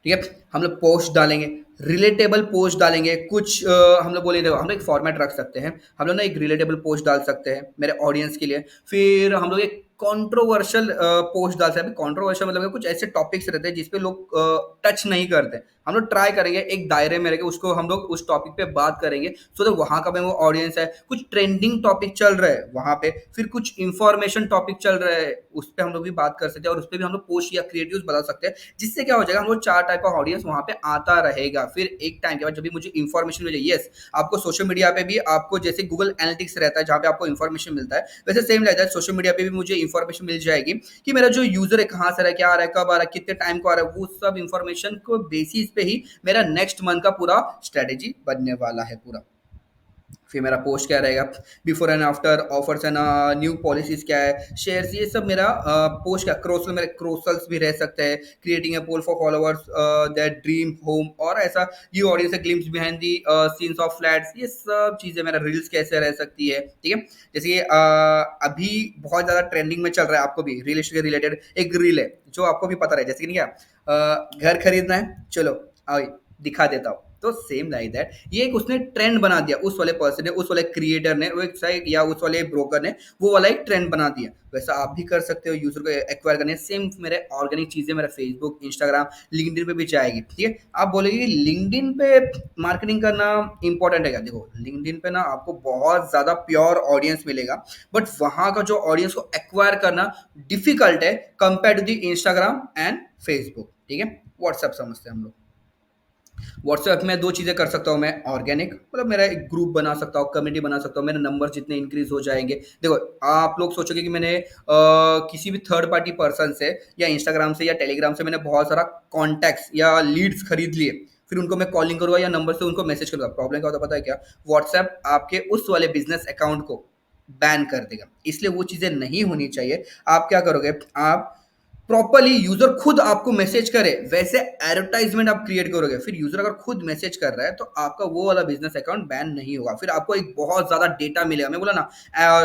ठीक है। हम लोग पोस्ट डालेंगे, रिलेटेबल पोस्ट डालेंगे, कुछ हम लोग बोले, देखो हम लोग एक फॉर्मेट रख सकते हैं, हम लोग ना एक रिलेटेबल पोस्ट डाल सकते हैं मेरे ऑडियंस के लिए। फिर हम लोग एक कंट्रोवर्शियल पोस्ट डाल सकते हैं। कंट्रोवर्शियल मतलब कुछ ऐसे टॉपिक्स रहते हैं जिसपे लोग टच नहीं करते, हम लोग ट्राई करेंगे एक दायरे में रहकर उसको हम लोग उस टॉपिक पे बात करेंगे, सो तो वहां का भी वो ऑडियंस है। कुछ ट्रेंडिंग टॉपिक चल रहा है वहां पे, फिर कुछ इंफॉर्मेशन टॉपिक चल रहा है, उस पर हम लोग भी बात कर सकते हैं, और उस पर भी हम लोग पोस्ट या क्रिएटिव्स बता सकते हैं, जिससे क्या हो जाएगा, हम लोग 4 टाइप का ऑडियंस वहां पे आता रहेगा। फिर एक टाइम के बाद जब भी मुझे इन्फॉर्मेशन मिले, यस, आपको सोशल मीडिया पे भी आपको जैसे गूगल एनालिटिक्स रहता है जहाँ पे आपको इन्फॉर्मेशन मिलता है, वैसे सेम रहता है सोशल मीडिया पे भी मुझे इन्फॉर्मेशन मिल जाएगी कि मेरा जो यूजर है कहाँ से रहा है, क्या आ रहा है, कब आ रहा है, कितने टाइम को आ रहा है। वो सब इन्फॉर्मेशन को बेसिस पे ही मेरा नेक्स्ट मंथ का पूरा स्ट्रेटेजी बनने वाला है पूरा। फिर मेरा पोस्ट क्या रहेगा, before and after, offers and new policies क्या है, शेयर्स, ये सब मेरा पोस्ट क्या, क्रोसल, मेरे क्रोसल्स भी रह सकते हैं, creating a poll for followers that dream home, और ऐसा ये ऑडियंस है, glimpse behind the scenes of flats, ये सब चीज़ें मेरा रील्स कैसे रह सकती है, ठीक है। जैसे ये अभी बहुत ज़्यादा ट्रेंडिंग में चल रहा है, आपको भी रील के रिलेटेड एक रील है जो आपको भी पता रहे, जैसे कि नहीं क्या, घर खरीदना है, चलो आओ दिखा देता हूँ। तो सेम लाइक दैट, ये एक उसने ट्रेंड बना दिया, उस वाले पर्सन ने, उस वाले क्रिएटर ने, वो एक साइट या उस वाले ब्रोकर ने वो वाला एक ट्रेंड बना दिया। वैसा आप भी कर सकते हो यूजर को एक्वायर करने। सेम मेरे ऑर्गेनिक चीजें मेरा फेसबुक, इंस्टाग्राम, लिंक्डइन पे भी जाएगी, ठीक है। आप बोलेंगे कि लिंक्डइन पे मार्केटिंग करना इंपॉर्टेंट है क्या? देखो लिंक्डइन पे ना आपको बहुत ज्यादा प्योर ऑडियंस मिलेगा, बट वहां का जो ऑडियंस को एक्वायर करना डिफिकल्ट है compare to the Instagram and Facebook, ठीक है। व्हाट्सएप समझते हैं हम लोग। व्हाट्सएप में दो चीज़ें कर सकता हूँ मैं, ऑर्गेनिक मतलब मेरा एक ग्रुप बना सकता हूँ, कम्युनिटी बना सकता हूँ, मेरे नंबर जितने इंक्रीज हो जाएंगे। देखो आप लोग सोचोगे कि मैंने किसी भी थर्ड पार्टी पर्सन से या इंस्टाग्राम से या टेलीग्राम से मैंने बहुत सारा कॉन्टैक्ट्स या लीड्स खरीद लिए, फिर उनको मैं कॉलिंग करूँगा या नंबर से उनको मैसेज करूँगा। प्रॉब्लम क्या होता है पता है क्या? व्हाट्सएप आपके उस वाले बिजनेस अकाउंट को बैन कर देगा, इसलिए वो चीज़ें नहीं होनी चाहिए। आप क्या करोगे, आप प्रॉपरली यूजर खुद आपको मैसेज करे वैसे एडवर्टाइजमेंट आप क्रिएट करोगे। फिर यूजर अगर खुद मैसेज कर रहा है तो आपका वो वाला बिजनेस अकाउंट बैन नहीं होगा। फिर आपको एक बहुत ज्यादा डेटा मिलेगा। मैं बोला ना,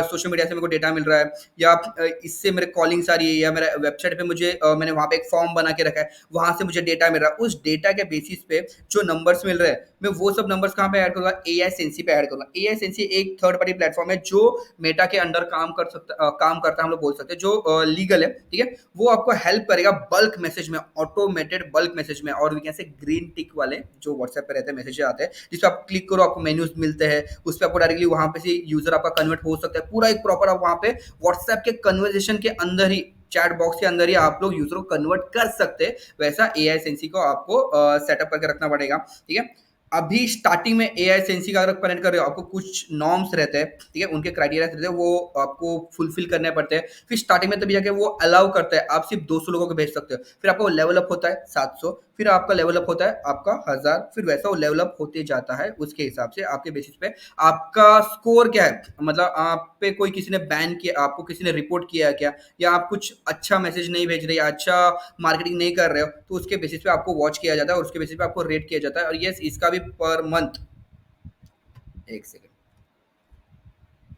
सोशल मीडिया से मेरे को डेटा मिल रहा है, या इससे मेरे कॉलिंग्स आ रही है, या मेरे वेबसाइट पे मुझे मैंने वहां पे एक फॉर्म बना के रखा है, वहां से मुझे डेटा मिल रहा है। उस डेटा के बेसिस पे जो नंबर्स मिल रहे हैं मैं वो सब नंबर्स कहाँ पे ऐड करूंगा, एआई सेंसी पे ऐड करूंगा। एआई सेंसी एक थर्ड पार्टी प्लेटफॉर्म है जो मेटा के अंडर काम करता है, हम लोग बोल सकते हैं, जो लीगल है, ठीक है। वो आपको हेल्प करेगा बल्क मैसेज में, ऑटोमेटेड बल्क मैसेज में, और कैसे ग्रीन टिक वाले जो व्हाट्सएप पे रहते हैं मैसेज आते हैं, जिस पे आप क्लिक करो आपको मेन्यूज मिलते हैं, उस पर आपको डायरेक्टली वहां पे से यूजर आपका कन्वर्ट हो सकता है, पूरा एक प्रॉपर आप वहां पे व्हाट्सएप के कन्वर्जेशन के अंदर ही, चैट बॉक्स के अंदर ही आप लोग यूजर को कन्वर्ट कर सकते हैं। वैसा एआई सेंसी को आपको सेटअप करके रखना पड़ेगा, ठीक है। अभी स्टार्टिंग में एआई सेंसी का अगर कनेक्ट कर रहे हो, आपको कुछ नॉर्म्स रहते हैं, ठीक है, उनके क्राइटेरिया रहते हैं, वो आपको फुलफिल करने पड़ते हैं। फिर स्टार्टिंग में तभी जाके वो अलाउ करता है, आप सिर्फ 200 लोगों को भेज सकते हो। फिर आपको लेवल अप होता है 700, फिर आपका लेवल अप होता है आपका 1000, फिर वैसा वो लेवल अप होते जाता है। उसके हिसाब से आपके बेसिस पे आपका स्कोर क्या है, मतलब आप पे कोई किसी ने बैन किया, आपको किसी ने रिपोर्ट किया क्या, या आप कुछ अच्छा मैसेज नहीं भेज रहे, या अच्छा मार्केटिंग नहीं कर रहे हो, तो उसके बेसिस पे आपको वॉच किया जाता है और उसके बेसिस पे आपको रेट किया जाता है। और यस, इसका भी पर मंथ, एक सेकेंड,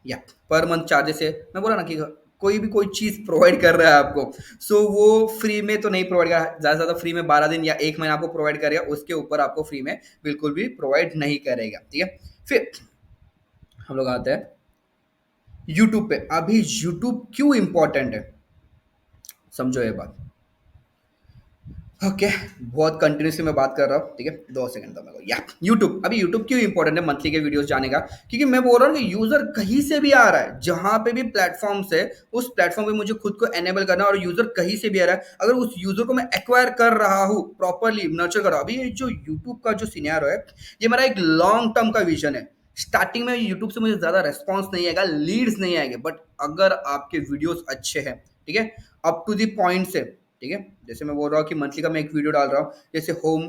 या पर मंथ चार्जेस है। मैं बोला ना कि कोई भी कोई चीज प्रोवाइड कर रहा है आपको, सो वो फ्री में तो नहीं प्रोवाइड करा, ज्यादा से ज्यादा फ्री में 12 दिन या 1 महीना आपको प्रोवाइड करेगा, उसके ऊपर आपको फ्री में बिल्कुल भी प्रोवाइड नहीं करेगा, ठीक है। फिर हम लोग आते हैं यूट्यूब पे। अभी यूट्यूब क्यों इंपॉर्टेंट है, समझो ये बात। ओके, बहुत कंटिन्यूसली मैं बात कर रहा हूँ, ठीक है, 2 सेकंड दो मेरे को। या यूट्यूब, अभी यूट्यूब क्यों इंपॉर्टेंट है मंथली के वीडियोस जाने का, क्योंकि मैं बोल रहा हूँ कि यूजर कहीं से भी आ रहा है, जहां पे भी प्लेटफॉर्म से, उस प्लेटफॉर्म पे मुझे खुद को एनेबल करना, और यूजर कहीं से भी आ रहा है, अगर उस यूजर को मैं एक्वायर कर रहा हूँ, प्रॉपरली नर्चर कर रहा हूँ। अभी ये जो यूट्यूब का जो सिनेरियो है, ये मेरा एक लॉन्ग टर्म का विजन है। स्टार्टिंग में यूट्यूब से मुझे ज्यादा रेस्पॉन्स नहीं आएगा, लीड्स नहीं आएंगे, बट अगर आपके वीडियोस अच्छे हैं, ठीक है, अप टू द पॉइंट से, ठीक है, जैसे मैं बोल रहा हूँ कि मंथली का मैं एक वीडियो डाल रहा हूँ, जैसे होम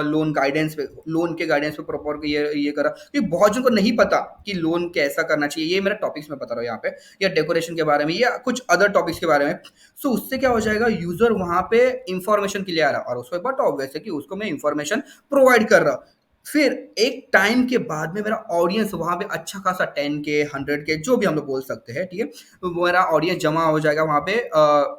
लोन गाइडेंस पे, लोन के गाइडेंस पे प्रॉपर ये करा, क्योंकि बहुत जन को नहीं पता कि लोन कैसा करना चाहिए। ये मेरा टॉपिक्स में बता रहा हूँ यहाँ पे, या डेकोरेशन के बारे में, या कुछ अदर टॉपिक्स के बारे में। सो उससे क्या हो जाएगा, यूजर वहां पे इंफॉर्मेशन के लिए आ रहा है, और उसको बट ऑब्वियस है कि उसको मैं इंफॉर्मेशन प्रोवाइड कर रहा हूँ। फिर एक टाइम के बाद में मेरा ऑडियंस वहां पे अच्छा खासा 10K 100K जो भी हम लोग बोल सकते हैं, ठीक है, तो मेरा ऑडियंस जमा हो जाएगा वहां पे,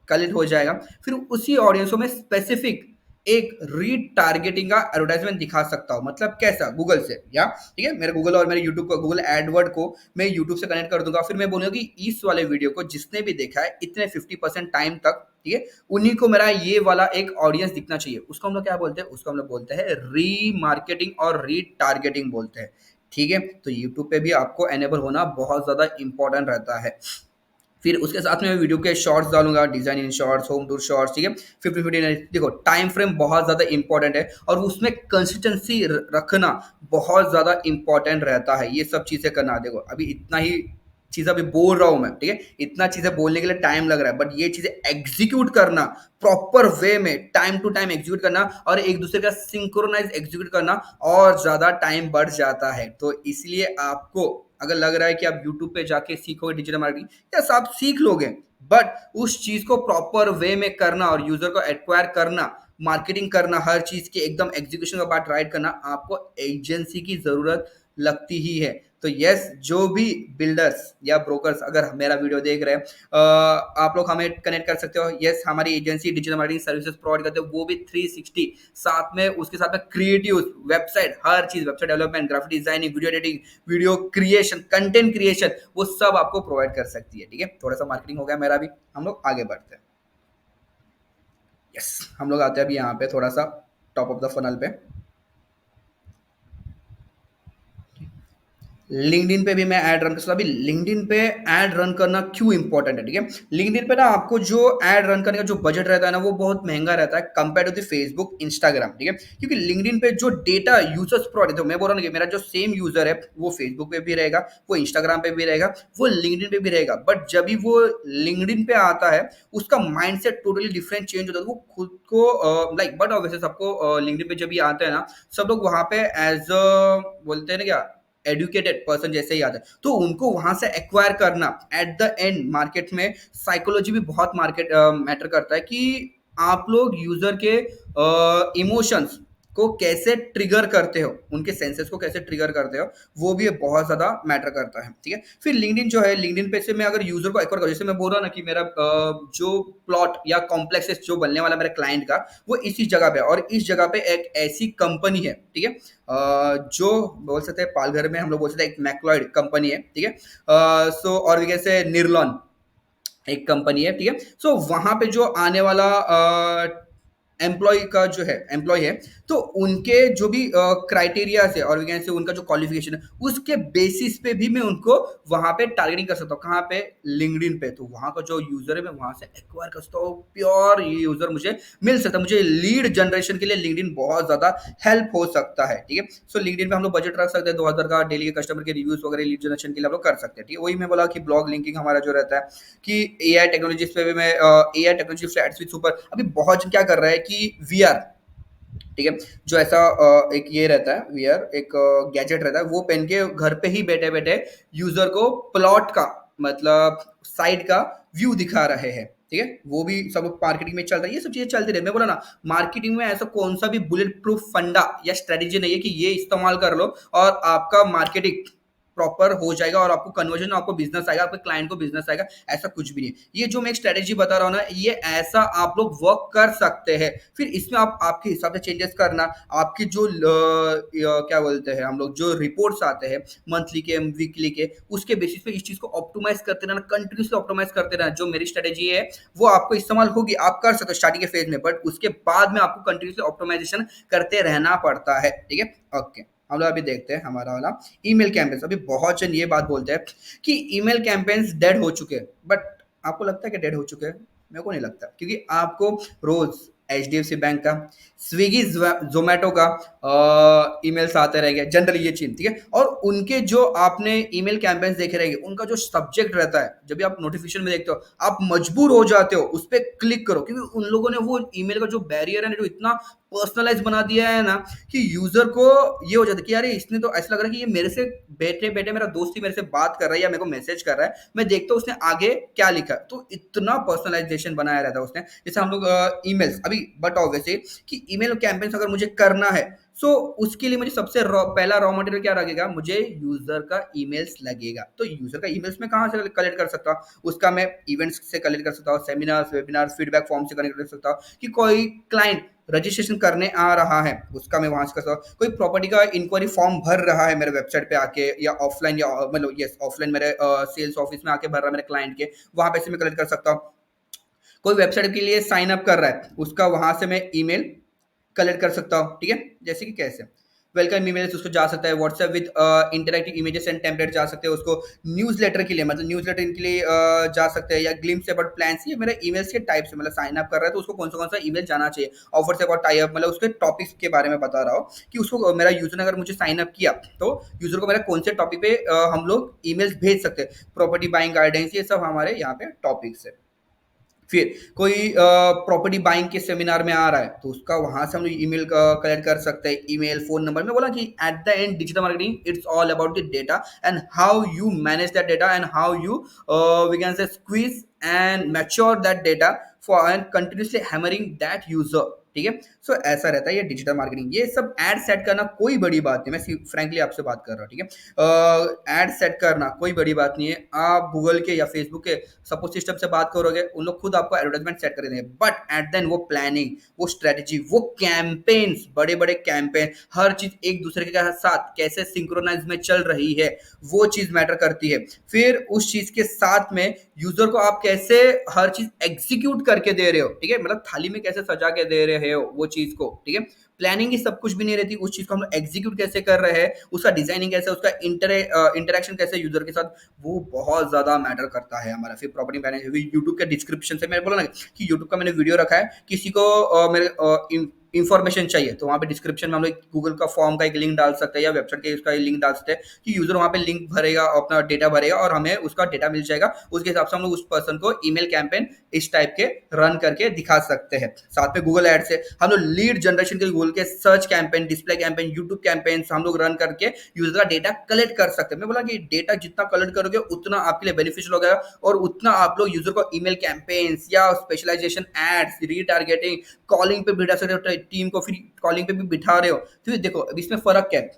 कलेक्ट हो जाएगा। फिर उसी ऑडियंस को मैं स्पेसिफिक एक रीटारगेटिंग का एडवर्टाइजमेंट दिखा सकता हूँ। मतलब कैसा, गूगल से, या ठीक है, मेरे गूगल और मेरे यूट्यूब को, गूगल एडवर्ड को मैं यूट्यूब से कनेक्ट कर दूंगा। फिर मैं बोलूंगा कि इस वाले वीडियो को जिसने भी देखा है इतने 50% टाइम तक, ठीक है, उन्हीं को मेरा ये वाला एक ऑडियंस दिखना चाहिए। उसको हम लोग क्या बोलते हैं, उसको हम लोग बोलते हैं रीमार्केटिंग और रीटारगेटिंग बोलते हैं, ठीक है। तो यूट्यूब पे भी आपको एनेबल होना बहुत ज्यादा इंपॉर्टेंट रहता है। फिर उसके साथ में मैं वीडियो के शॉर्ट्स डालूंगा, design in shorts, home tour shorts, ठीक है। 50-50 देखो, टाइम फ्रेम बहुत ज्यादा इंपॉर्टेंट है, और उसमें कंसिस्टेंसी रखना बहुत ज्यादा इंपॉर्टेंट रहता है। ये सब चीजें करना, देखो अभी इतना ही चीज अभी बोल रहा हूं मैं, ठीक है, इतना चीजें बोलने के लिए टाइम लग रहा है, बट ये चीजें एग्जीक्यूट करना प्रॉपर वे में, टाइम टू टाइम एग्जीक्यूट करना, और एक दूसरे का सिंक्रोनाइज एग्जीक्यूट करना, और ज्यादा टाइम बढ़ जाता है। तो इसलिए आपको अगर लग रहा है कि आप यूट्यूब पे जाके सीखोगे डिजिटल मार्केटिंग, यस आप सीख लोगे, बट उस चीज को प्रॉपर वे में करना, और यूजर को एक्वायर करना, मार्केटिंग करना, हर चीज के एकदम एग्जीक्यूशन का पार्ट राइट करना, आपको एजेंसी की जरूरत लगती ही है। तो यस, जो भी बिल्डर्स या ब्रोकर्स अगर मेरा वीडियो देख रहे हैं, आप लोग हमें कनेक्ट कर सकते हो। यस, हमारी agency digital marketing services provide करते हो, वो भी 360, साथ में उसके साथ में क्रिएटिव वेबसाइट, हर चीज, website development, graphic designing, video editing, video creation, content creation, वो सब आपको प्रोवाइड कर सकती है, ठीक है। थोड़ा सा मार्केटिंग हो गया मेरा भी, हम लोग आगे बढ़ते हैं। यस, हम लोग आते हैं अभी यहाँ पे थोड़ा सा टॉप ऑफ द फनल पे। लिंक्डइन पे भी मैं ऐड रन कर सकता हूं। अभी लिंक्डइन पे ऐड रन करना क्यों इंपॉर्टेंट है, ठीक है। लिंक्डइन पे ना आपको जो ऐड रन करने का जो बजट रहता है ना, वो बहुत महंगा रहता है compare to the Facebook, Instagram, ठीक है, क्योंकि लिंक्डइन पे जो डेटा यूजर्स प्रोवाइड, तो मैं बोल रहा हूँ कि मेरा जो सेम यूजर है वो फेसबुक पे भी रहेगा, वो इंस्टाग्राम पे भी रहेगा, वो लिंक्डइन पे भी रहेगा, बट जब भी वो लिंक्डइन पे आता है, उसका माइंडसेट टोटली डिफरेंट चेंज होता है। वो खुद को लाइक, बट ऑब्वियसली सबको लिंक्डइन पे जब भी आता है ना, सब लोग वहां पे एज बोलते हैं ना क्या, एडुकेटेड पर्सन जैसे ही आता है, तो उनको वहां से एक्वायर करना, एट द एंड मार्केट में साइकोलॉजी भी बहुत मार्केट मैटर करता है, कि आप लोग यूजर के इमोशंस को कैसे ट्रिगर करते हो, उनके सेंसेस को कैसे ट्रिगर करते हो, वो भी बहुत ज्यादा मैटर करता है। ठीक है, फिर लिंक्डइन जो है, लिंक्डइन पे से मैं अगर यूजर को एक्वायर करूं, जैसे मैं बोल रहा हूं ना कि मेरा जो प्लॉट या कॉम्प्लेक्सेस जो बनने वाला मेरे क्लाइंट का, वो इसी जगह पे है, और इस जगह पे एक ऐसी कंपनी है, ठीक है, जो बोल सकते हैं पालघर में हम लोग बोल सकते हैं एक मैक्लॉयड कंपनी है, ठीक है, सो और भी कैसे निर्लॉन एक कंपनी है, ठीक है। सो वहां पे जो आने वाला एम्प्लॉय का जो है, एम्प्लॉय है, तो उनके जो भी क्राइटेरिया है और से उनका जो क्वालिफिकेशन है, उसके बेसिस पे भी मैं उनको वहां पे टारगेटिंग कर सकता हूँ। कहाँ पे? लिंक्डइन पे। तो वहां का जो यूजर है मैं वहां से एक्वायर कर सकता हूँ, प्योर यूजर मुझे मिल सकता है। मुझे लीड जनरेशन के लिए लिंक्डइन बहुत ज्यादा हेल्प हो सकता है, ठीक है। सो लिंक्डइन पे हम लोग बजट रख सकते हैं 2000 का, डेली के कस्टमर के रिव्यूज वगैरह लीड जनरेशन के लिए हम लोग कर सकते हैं, ठीक है। वही मैं बोला कि ब्लॉग लिंकिंग हमारा जो रहता है कि एआई टेक्नोलॉजीज पे भी मैं AI technology flats with super, अभी बहुत जन क्या कर रहा है कि वीआर, ठीक है, जो ऐसा एक ये रहता है वीआर, एक गैजेट रहता है, वो पहन के घर पे ही बैठे बैठे यूजर को प्लॉट का मतलब साइड का व्यू दिखा रहे हैं, ठीक है। वो भी सब मार्केटिंग में चल रहा है, ये सब चीजें चलती रहे। मैं बोला ना, मार्केटिंग में ऐसा कौन सा भी बुलेट प्रूफ फंडा या स्ट्रेटेजी नहीं है कि ये इस्तेमाल कर लो और आपका मार्केटिंग प्रॉपर हो जाएगा और आपको कन्वर्जन, आपको बिजनेस आएगा, आपके क्लाइंट को बिजनेस आएगा, ऐसा कुछ भी नहीं है। ये जो मैं एक स्ट्रेटेजी बता रहा हूँ ना, ये ऐसा आप लोग वर्क कर सकते हैं। फिर इसमें आप आपके हिसाब से चेंजेस करना, आपकी जो क्या बोलते हैं हम लोग, जो रिपोर्ट्स आते हैं मंथली के, वीकली के, उसके बेसिस पे इस चीज को ऑप्टिमाइज करते रहना, कंटिन्यूसली ऑप्टिमाइज करते रहना। जो मेरी स्ट्रेटेजी है वो आपको इस्तेमाल होगी, आप कर सकते हो स्टार्टिंग के फेज में, बट उसके बाद में आपको कंटिन्यूसली ऑप्टिमाइजेशन करते रहना पड़ता है, ठीक है। ओके, हम लोग अभी देखते हैं हमारा वाला ईमेल कैंपेन्स। अभी बहुत जन ये बात बोलते हैं कि ईमेल कैंपेन्स डेड हो चुके हैं, बट आपको लगता है कि डेड हो चुके हैं? मेरे को नहीं लगता, क्योंकि आपको रोज एचडीएफसी बैंक का, स्विगी जोमेटो का ईमेल्स आते रहेंगे जनरली, ये चीज, ठीक है। और उनके जो आपने ईमेल कैंपेन्स देखे रहेंगे, उनका जो सब्जेक्ट रहता है, जब भी आप नोटिफिकेशन में देखते हो, आप मजबूर हो जाते हो उस पर क्लिक करो, क्योंकि उन लोगों ने वो ईमेल का जो बैरियर है ना, जो इतना पर्सनलाइज बना दिया है ना, कि यूजर को ये हो जाता है कि यार इसने तो ऐसा लग रहा है कि ये मेरे से बैठे बैठे मेरा दोस्त ही मेरे से बात कर रहा है या मेरे को मैसेज कर रहा है, मैं देखता हूँ उसने आगे क्या लिखा है। तो इतना पर्सनलाइजेशन बनाया रहता है उसने। जैसे हम लोग ईमेल्स अभी, बट ऑब्वियसली कि ईमेल कैंपेन्स अगर मुझे करना है, सो उसके लिए मुझे सबसे पहला रॉ मटेरियल क्या लगेगा? मुझे यूजर का ईमेल्स लगेगा। तो यूजर का ईमेल्स में कहाँ से कलेक्ट कर सकता हूँ? उसका मैं इवेंट्स से कलेक्ट कर सकता हूँ, सेमिनार्स, वेबिनार्स, फीडबैक फॉर्म से कलेक्ट कर सकता हूँ, कि कोई क्लाइंट रजिस्ट्रेशन करने आ रहा है, उसका मैं वहां से कर सकता हूँ। कोई प्रॉपर्टी का इंक्वायरी फॉर्म भर रहा है मेरे वेबसाइट पे आके, या ऑफलाइन, या मतलब यस ऑफलाइन मेरे सेल्स ऑफिस में आके भर रहा है मेरे क्लाइंट के, वहां पे से मैं कलेक्ट कर सकता हूँ। कोई वेबसाइट के लिए साइन अप कर रहा है, उसका वहां से मैं ईमेल कलेक्ट कर सकता हूँ, ठीक है। जैसे कि कैसे वेलकम ईमेल्स, उसको जा सकता है, WhatsApp with interactive images and template जा सकते हैं, उसको न्यूज़लेटर के लिए, मतलब न्यूज़लेटर के लिए जा सकते हैं, या ग्लिम्स अबाउट प्लान्स, ये मेरे ईमेल्स के टाइप से, मतलब साइन अप कर रहा है तो उसको कौन सा ईमेल जाना चाहिए। ऑफर्स अबाउट टाई अप, मतलब उसके टॉपिक्स के बारे में बता रहा हूँ कि उसको मेरा यूजर ने अगर मुझे साइन अप किया, तो यूजर को मेरा कौन से टॉपिक पे हम लोग ईमेल्स भेज सकते हैं। प्रॉपर्टी बाइंग गाइडेंस, ये सब हमारे यहाँ पे टॉपिक्स है। फिर कोई प्रॉपर्टी बाइंग के सेमिनार में आ रहा है, तो उसका वहां से हम लोग ईमेल कलेक्ट कर सकते हैं, ईमेल, फोन नंबर। मैं बोला कि at the end digital marketing it's all about the data and how you manage that data and how you we can say squeeze and mature that data for and continuously hammering that user, ठीक है। सो ऐसा रहता है ये digital marketing. ये सब ad set करना कोई बड़ी बात नहीं, मैं फ्रैंकली आपसे बात कर रहा हूँ, ठीक है। एड सेट करना कोई बड़ी बात नहीं है। आप गूगल के या फेसबुक के सपोर्ट सिस्टम से बात करोगे, उन लोग खुद आपको एडवर्टाइजमेंट सेट कर देंगे, बट एट देन वो प्लानिंग, वो स्ट्रेटेजी, वो कैंपेन्स, बड़े बड़े कैंपेन, हर चीज एक दूसरे के साथ कैसे सिंक्रोनाइज में चल रही है, वो चीज मैटर करती है। फिर उस चीज के साथ में यूजर को आप कैसे हर चीज एग्जीक्यूट करके दे रहे हो, ठीक है, मतलब थाली में कैसे सजा के दे रहे हो वो चीज को, ठीक है। प्लानिंग ही सब कुछ भी नहीं रहती, उस चीज को हम लोग एग्जीक्यूट कैसे कर रहे हैं, उसका डिजाइनिंग कैसे, उसका इंटरेक्शन कैसे यूजर के साथ, वो बहुत ज्यादा मैटर करता है हमारा। फिर प्रॉपर्टी मैनेज, यूट्यूब के डिस्क्रिप्शन से मैंने बोला ना कि यूट्यूब का मैंने वीडियो रखा है, किसी को मेरे इंफॉर्मेशन चाहिए तो वहाँ पे डिस्क्रिप्शन में हम लोग गूगल का फॉर्म का एक लिंक डाल सकते हैं, या वेबसाइट के उसका लिंक डाल सकते हैं, कि यूजर वहाँ पे लिंक भरेगा, अपना डेटा भरेगा और हमें उसका डेटा मिल जाएगा। उसके हिसाब से हम लोग उस पर्सन को ईमेल कैंपेन इस टाइप के रन करके दिखा सकते हैं। साथ में गूगल एड से हम लोग लीड जनरेशन के लिए गूगल के search campaign, display campaign, YouTube campaign हम लोग रन करके यूजर का डेटा कलेक्ट कर सकते हैं। मैं बोला कि डेटा जितना कलेक्ट करोगे उतना आपके लिए बेनिफिशियल होगा, और उतना आप लोग यूजर को ईमेल कैंपेन्स या स्पेशलाइजेशन एड्स, रीटारगेटिंग, कॉलिंग पे भिड़ा सकते हो, टीम को फिर कॉलिंग पे भी बिठा रहे हो, तो ये देखो अब इसमें फ़र्क क्या है?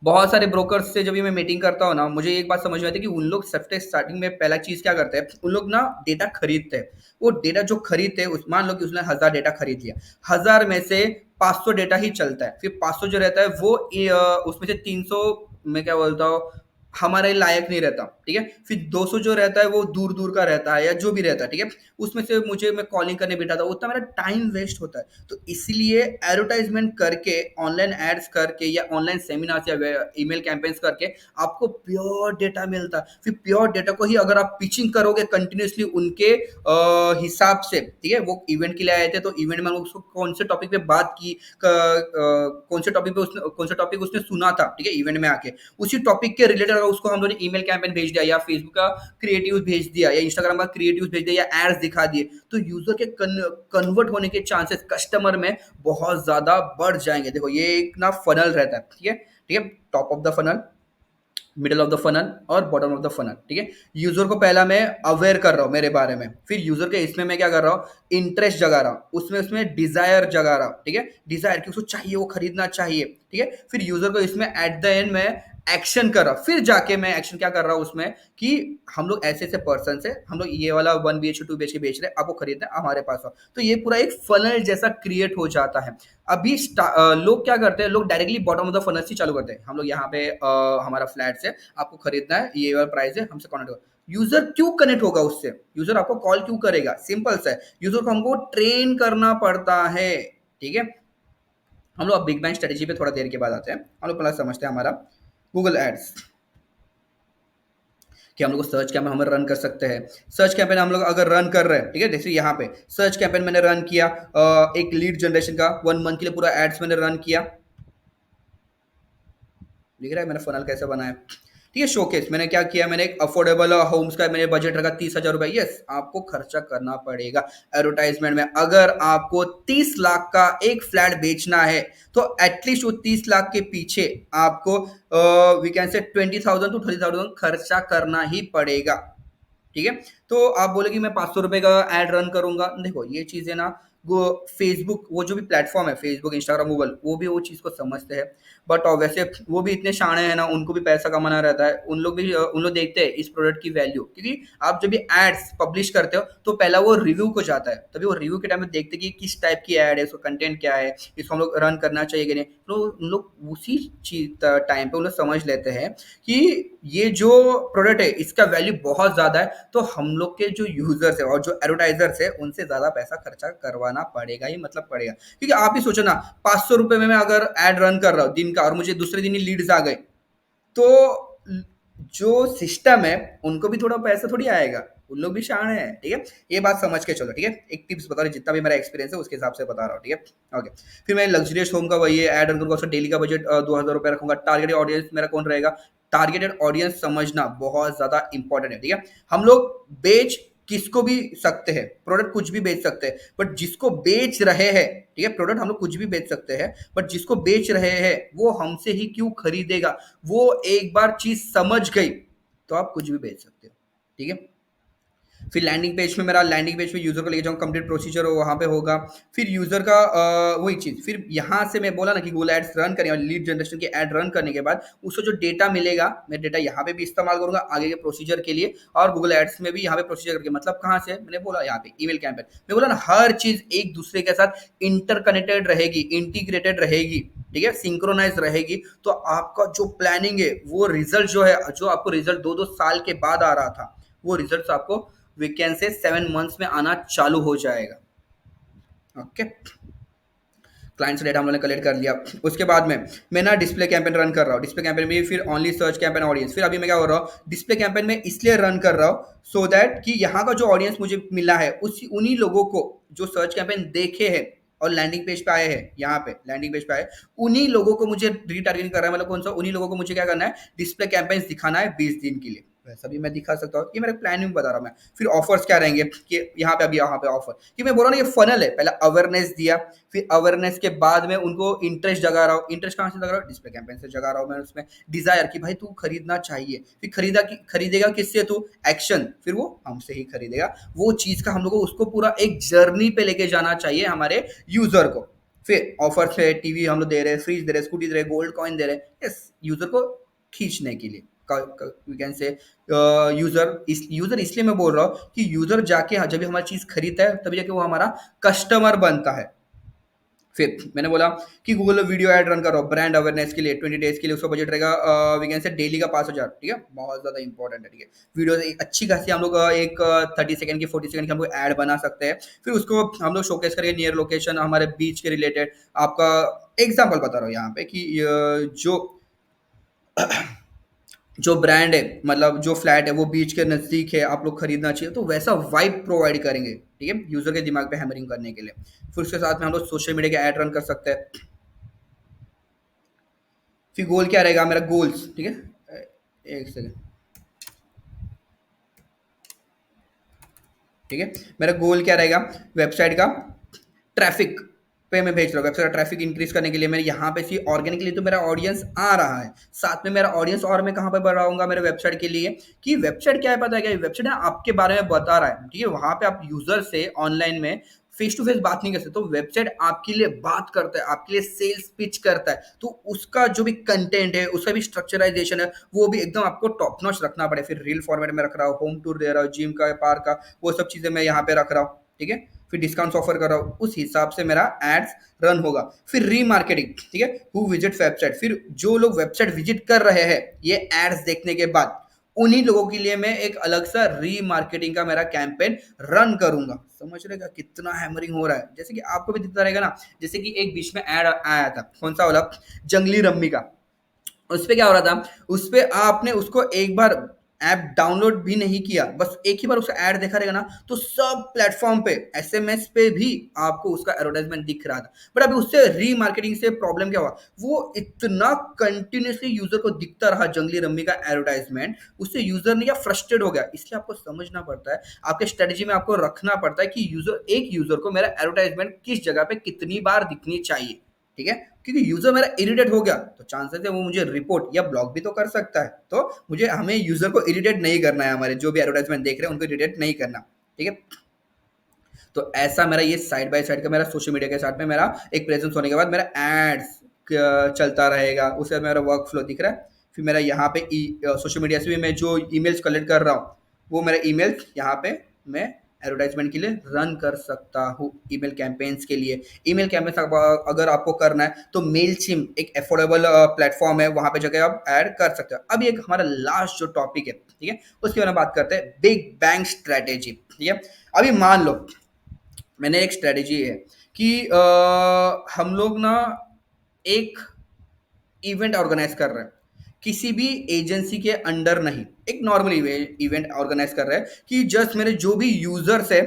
बहुत सारे ब्रोकर्स से जब भी मैं मीटिंग करता हूँ ना, मुझे एक बात समझ में आती है कि उन लोग सबसे स्टार्टिंग में पहला चीज़ क्या करते हैं, उन लोग ना डेटा खरीदते हैं। वो डेटा जो खरीदते हैं, उस मान लो कि उसने 1000 डेटा खरीद लिया, 1000 में से 500 डेटा ही चलता है, फिर 500 जो रहता है वो उसमें से 300 मैं क्या बोलता हूँ हमारे लायक नहीं रहता, ठीक है। फिर 200 जो रहता है वो दूर दूर का रहता है या जो भी रहता है, ठीक है। उसमें से मुझे मैं कॉलिंग करने बैठा था, उतना मेरा टाइम वेस्ट होता है। तो इसलिए एडवर्टाइजमेंट करके, ऑनलाइन एड्स करके या ऑनलाइन सेमिनार या ईमेल कैंपेन्स करके आपको प्योर डेटा मिलता है। फिर प्योर डेटा को ही अगर आप पिचिंग करोगे कंटिन्यूअसली उनके हिसाब से, ठीक है। वो इवेंट के लिए आए थे तो इवेंट में उसको कौन से टॉपिक पे बात की, कौन से टॉपिक पे उसने कौन सा टॉपिक उसने सुना था, ठीक है, इवेंट में आके उसी टॉपिक के रिलेटेड अगर उसको हम लोगों ने ईमेल कैंपेन भेज दिया या फेसबुक का क्रिएटिव भेज दिया या इंस्टाग्राम का क्रिएटिव भेज दिया या एड्स दिखा दिए, तो यूजर के कन्वर्ट होने के चांसेस कस्टमर में बहुत ज्यादा बढ़ जाएंगे। देखो ये एक ना फनल रहता है, ठीक है, ठीक है। Top of the funnel, middle of the funnel और बॉटम ऑफ द फनल, ठीक है। यूजर को पहला मैं अवेयर कर रहा हूँ मेरे बारे में, फिर यूजर के इसमें मैं क्या कर रहा हूँ, इंटरेस्ट जगा रहा हूँ, उसमें उसमें डिजायर जगा रहा हूँ, ठीक है। डिजायर कि उसको चाहिए, वो खरीदना चाहिए, ठीक है। फिर यूजर को इसमें एट द एंड में एक्शन कर रहा हूँ, फिर जाके मैं एक्शन क्या कर रहा हूँ उसमें कि हम लोग ऐसे ऐसे पर्सन से हम लोग ये वाला 1 BHK 2 BHK बेच रहे हैं, आपको खरीदना है हमारे पास आओ। तो ये पूरा एक फनल जैसा क्रिएट हो जाता है। अभी लोग क्या करते हैं, लोग directly bottom of the funnel से चालू करते हैं, हम लोग यहाँ पे हमारा फ्लैट है, आपको खरीदना है, ये वाला प्राइस है, हमसे कॉन्टेक्ट करो। यूजर क्यों कनेक्ट होगा उससे, यूजर आपको कॉल क्यों करेगा, सिंपल सा है, यूजर को हमको ट्रेन करना पड़ता है, ठीक है। हम लोग अब बिग बैंग स्ट्रेटेजी पे थोड़ा देर के बाद आते हैं। हम लोग पहले समझते हैं हमारा गूगल एड्स, कि हम लोग सर्च कैंपेन हम रन कर सकते हैं। सर्च कैंपेन हम लोग अगर रन कर रहे हैं, ठीक है, जैसे यहाँ पे सर्च कैंपेन मैंने रन किया, एक लीड जनरेशन का 1 मंथ के लिए पूरा एड्स मैंने रन किया, दिख रहा है मैंने फनल कैसे बनाया, ठीक है। शोकेस मैंने क्या किया, मैंने एक अफोर्डेबल होम्स का मैंने बजट रखा 30,000 रुपए। यस, आपको खर्चा करना पड़ेगा एडवर्टाइजमेंट में। अगर आपको 30 लाख का एक फ्लैट बेचना है तो एटलीस्ट वो 30 लाख के पीछे आपको वी कैन से 20,000 to 30,000 खर्चा करना ही पड़ेगा, ठीक है। तो आप बोले कि मैं 500 रुपए का एड रन करूंगा, देखो ये चीजें ना वो फेसबुक, वो जो भी प्लेटफॉर्म है फेसबुक इंस्टाग्राम गूगल, वो भी वो चीज को समझते हैं। बट वैसे वो भी इतने शाणे हैं ना, उनको भी पैसा कमाना रहता है, उन लोग भी उन लोग देखते हैं इस प्रोडक्ट की वैल्यू, क्योंकि आप जब भी एड्स पब्लिश करते हो तो पहला वो रिव्यू को जाता है, तभी वो रिव्यू के टाइम में देखते हैं कि किस टाइप की एड है, उसका कंटेंट क्या है, इसको हम लोग रन करना चाहिए कि नहीं। तो उन लोग उसी चीज टाइम पे उन लोग समझ लेते हैं कि ये जो प्रोडक्ट है इसका वैल्यू बहुत ज्यादा है, तो हम लोग के जो यूजर्स है और जो एडवर्टाइजर्स है उनसे ज्यादा पैसा खर्चा करवाना पड़ेगा ही, मतलब पड़ेगा। क्योंकि आप ही सोचो ना, 500 रुपए में मैं अगर एड रन कर रहा हूँ दिन का और मुझे दूसरे दिन ही लीड्स आ गए, तो जो सिस्टम है उनको भी थोड़ा पैसा थोड़ी आएगा, उन लोग भी शान है, ठीक है। ये बात समझ के चलो, ठीक है। एक टिप्स बता रहा हूँ, जितना भी मेरा एक्सपीरियंस है उसके हिसाब से बता रहा हूँ, ठीक है। ओके, फिर मैं लग्जरियस होम का वही एड रन करूंगा, उसका डेली का बजट 2,000 रुपए रखूंगा। टारगेटेड ऑडियंस मेरा कौन रहेगा, टारगेटेड ऑडियंस समझना बहुत ज्यादा इंपॉर्टेंट है, ठीक है। हम लोग बेच किसको भी सकते हैं, प्रोडक्ट कुछ भी बेच सकते हैं, बट जिसको बेच रहे हैं, ठीक है, प्रोडक्ट हम लोग कुछ भी बेच सकते हैं, बट जिसको बेच रहे हैं वो हमसे ही क्यों खरीदेगा, वो एक बार चीज समझ गई तो आप कुछ भी बेच सकते हो, ठीक है। फिर लैंडिंग पेज में, मेरा लैंडिंग पेज पे यूजर को लेके जाऊँ, कंप्लीट प्रोसीजर हो वहाँ पे होगा। फिर यूजर का वही चीज, फिर यहाँ से मैं बोला ना कि गूगल एड्स रन करें और लीड जनरेशन की एड रन करने के बाद उसको जो डेटा मिलेगा, मैं डेटा यहाँ पे भी इस्तेमाल करूंगा आगे के प्रोसीजर के लिए, और गूगल एड्स में भी यहाँ पे प्रोसीजर करके, मतलब कहाँ से मैंने बोला यहाँ पे ईमेल कैंपेन मैं बोला ना, हर चीज एक दूसरे के साथ इंटरकनेक्टेड रहेगी, इंटीग्रेटेड रहेगी, ठीक है, सिंक्रोनाइज रहेगी। तो आपका जो प्लानिंग है, वो रिजल्ट जो है, जो आपको रिजल्ट 2-2 साल के बाद आ रहा था, वो रिजल्ट आपको वीकेंड से 7 मंथ्स में आना चालू हो जाएगा। ओके, क्लाइंट से डेटा हम लोगों ने कलेक्ट कर लिया। उसके बाद में मैं ना डिस्प्ले कैंपेन रन कर रहा हूँ, डिस्प्ले कैंपेन में फिर ओनली सर्च कैंपेन ऑडियंस। फिर अभी मैं क्या हो रहा हूँ, डिस्प्ले कैंपेन में इसलिए रन कर रहा हूँ सो दैट कि यहाँ का जो ऑडियंस मुझे मिला है उसी उन्हीं लोगों को जो सर्च कैंपेन देखे हैं और लैंडिंग पेज पे आए हैं, यहाँ पे लैंडिंग पेज पे आए, उन्हीं लोगों को मुझे रीटारगेटिंग कर रहा है, मतलब कौन सा, उन्हीं लोगों को मुझे क्या करना है, डिस्प्ले कैंपेन्स दिखाना है 20 दिन के लिए। वैसा भी मैं दिखा सकता हूँ, ये मेरा प्लानिंग बता रहा हूँ मैं। फिर ऑफर्स क्या रहेंगे कि यहाँ पे, अभी यहाँ पे ऑफर, कि मैं बोल रहा हूँ ये फनल है, पहले अवेयरनेस दिया, फिर अवेयरनेस के बाद में उनको इंटरेस्ट जगा रहा हूँ। इंटरेस्ट कहाँ से जगा रहा हूँ, डिस्प्ले कैंपेन से जगा रहा हूँ मैं उसमें। डिजायर कि भाई तू खरीदना चाहिए, फिर खरीदेगा किससे, तू एक्शन, फिर वो हमसे ही खरीदेगा। वो चीज का हम लोग को उसको पूरा एक जर्नी पे लेके जाना चाहिए हमारे यूजर को। फिर ऑफर्स है, टीवी हम लोग दे रहे हैं, फ्रिज दे रहे हैं, स्कूटी दे रहे हैं, गोल्ड कॉइन दे रहे हैं, यस, यूजर को खींचने के लिए। वी कैन से यूजर इसलिए मैं बोल रहा हूँ कि यूजर जाके जब भी हमारी चीज खरीदता है तभी जाके वो हमारा कस्टमर बनता है। फिर मैंने बोला कि गूगल वीडियो ऐड रन करो ब्रांड अवेयरनेस के लिए 20 डेज के लिए, उसका बजट रहेगा वीकेंड से डेली का 5,000, ठीक है, बहुत ज्यादा इंपॉर्टेंट है, ठीक है। वीडियो एक अच्छी खासी हम लोग एक 30 सेकंड की 40 सेकंड की हम लोग ऐड बना सकते हैं। फिर उसको हम लोग शोकेस करेंगे नियर लोकेशन, हमारे बीच के रिलेटेड। आपका एग्जाम्पल बता रहा हूँ यहाँ पे कि जो जो ब्रांड है, मतलब जो फ्लैट है वो बीच के नज़दीक है, आप लोग खरीदना चाहिए, तो वैसा वाइब प्रोवाइड करेंगे, ठीक है, यूजर के दिमाग पे हैमरिंग करने के लिए। फिर उसके साथ में हम लोग सोशल मीडिया के ऐड रन कर सकते हैं। फिर गोल क्या रहेगा मेरा, गोल्स, ठीक है, एक सेकेंड, ठीक है। मेरा गोल क्या रहेगा, वेबसाइट का ट्रैफिक पे मैं भेज रहा हूँ, वेबसाइट का ट्रैफिक इंक्रीज करने के लिए मैं यहाँ पे सी ऑर्गेनिकली तो मेरा ऑडियंस आ रहा है, साथ में मेरा ऑडियंस और मैं कहाँ पे बढ़ाऊंगा मेरे वेबसाइट के लिए, कि वेबसाइट क्या है पता है क्या, वेबसाइट है आपके बारे में बता रहा है, ठीक है, वहां पे आप यूजर से ऑनलाइन में फेस टू फेस बात नहीं कर सकते, तो वेबसाइट आपके लिए बात करता है, आपके लिए सेल्स पिच करता है, तो उसका जो भी कंटेंट है, उसका भी स्ट्रक्चराइजेशन है, वो भी एकदम आपको टॉप नॉच रखना पड़े। फिर रील फॉर्मेट में रख रहा हूँ, होम टूर दे रहा हूँ, जिम का, पार्क का, वो सब चीजें मैं यहाँ पे रख रहा हूँ, ठीक है। फिर डिस्काउंट ऑफर कर रहा हूँ, उस हिसाब से मेरा एड्स रन होगा। फिर रीमार्केटिंग, ठीक है, हु विजिट वेबसाइट, फिर जो लोग वेबसाइट विजिट कर रहे हैं ये एड्स देखने के बाद, उन्हीं लोगों के लिए मैं एक अलग सा रीमार्केटिंग का मेरा कैंपेन रन करूंगा। समझ रहेगा कितना हैमरिंग हो रहा है, जैसे कि आपको भी दिखता रहेगा ना, जैसे कि एक बीच में ऐड आया था, कौन सा वाला, जंगली रम्मी का। उस पे क्या हो रहा था, उस पे आपने उसको एक बार ऐप डाउनलोड भी नहीं किया, बस एक ही बार उसका ऐड देखा रहेगा ना, तो सब प्लेटफॉर्म पे, एसएमएस पे भी आपको उसका एडवर्टाइजमेंट दिख रहा था। बट अभी उससे रीमार्केटिंग से प्रॉब्लम क्या हुआ, वो इतना कंटिन्यूसली यूजर को दिखता रहा जंगली रम्मी का एडवर्टाइजमेंट, उससे यूजर ने क्या फ्रस्ट्रेट हो गया। इसलिए आपको समझना पड़ता है, आपके स्ट्रेटेजी में आपको रखना पड़ता है कि एक यूजर को मेरा एडवर्टाइजमेंट किस जगह पे कितनी बार दिखनी चाहिए, ठीक है। क्योंकि यूजर मेरा इरिटेट हो गया तो चांसेस है वो मुझे रिपोर्ट या ब्लॉक भी तो कर सकता है, तो मुझे हमें यूजर को इरिटेट नहीं करना है, हमारे जो भी एडवर्टाइजमेंट देख रहे हैं उनको इरिटेट नहीं करना, ठीक है। तो ऐसा मेरा ये साइड बाय साइड का मेरा सोशल मीडिया के साथ में मेरा एक प्रेजेंस होने के बाद मेरा एड्स चलता रहेगा, उसके बाद मेरा वर्क फ्लो दिख रहा है। फिर मेरा यहाँ पे सोशल मीडिया से भी मैं जो ईमेल्स कलेक्ट कर रहा हूँ, वो मेरा ईमेल्स यहाँ पे मैं एडवर्टाइजमेंट के लिए रन कर सकता हूँ, ईमेल कैंपेन्स के लिए। ईमेल कैंपेन्स अगर आपको करना है तो मेल चिम एक अफोर्डेबल प्लेटफॉर्म है, वहां पे जगह आप ऐड कर सकते हो। अभी एक हमारा लास्ट जो टॉपिक है, ठीक है, उसके बारे में बात करते हैं, बिग बैंग स्ट्रेटेजी, ठीक है। अभी मान लो मैंने एक स्ट्रेटेजी है कि हम लोग ना एक इवेंट ऑर्गेनाइज कर रहे हैं, किसी भी एजेंसी के अंडर नहीं, एक नॉर्मल इवेंट ऑर्गेनाइज कर रहे हैं कि जस्ट मेरे जो भी यूजर्स है,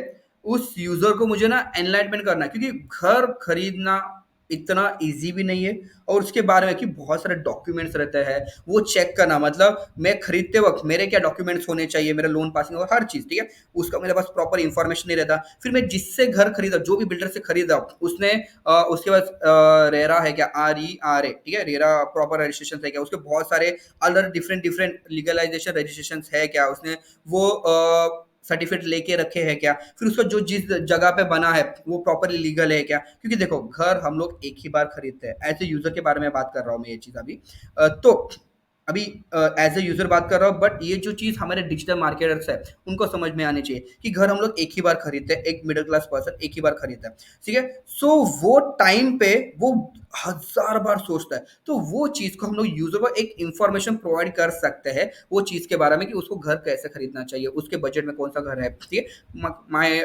उस यूजर को मुझे ना एनलाइटमेंट करना है, क्योंकि घर खरीदना इतना इजी भी नहीं है, और उसके बारे में कि बहुत सारे डॉक्यूमेंट्स रहते हैं, वो चेक करना, मतलब मैं खरीदते वक्त मेरे क्या डॉक्यूमेंट्स होने चाहिए, मेरा लोन पासिंग और हर चीज, ठीक है, उसका मेरे पास प्रॉपर इंफॉर्मेशन नहीं रहता। फिर मैं जिससे घर खरीदा, जो भी बिल्डर से खरीदा, उसने उसके बाद रेरा है क्या, RERA, ठीक है, रेरा प्रॉपर रजिस्ट्रेशन है क्या, उसके बहुत सारे अलग डिफरेंट डिफरेंट लीगलाइजेशन रजिस्ट्रेशन है क्या, उसने वो सर्टिफिकेट लेके रखे हैं क्या, फिर उसका जो जिस जगह पे बना है वो प्रॉपरली लीगल है क्या। क्योंकि देखो घर हम लोग एक ही बार खरीदते हैं, एज ए यूजर के बारे में बात कर रहा हूँ मैं ये चीज अभी। तो अभी एज ए यूजर बात कर रहा हूँ, बट ये जो चीज हमारे डिजिटल मार्केटर्स है उनको समझ में आनी चाहिए कि घर हम लोग एक ही बार खरीदते हैं, एक मिडिल क्लास पर्सन एक ही बार खरीदता है, ठीक है। सो वो टाइम पे वो हजार बार सोचता है, तो वो चीज को हम लोग यूजर को एक इंफॉर्मेशन प्रोवाइड कर सकते हैं वो चीज के बारे में कि उसको घर कैसे खरीदना चाहिए, उसके बजट में कौन सा घर है, ठीक है। माई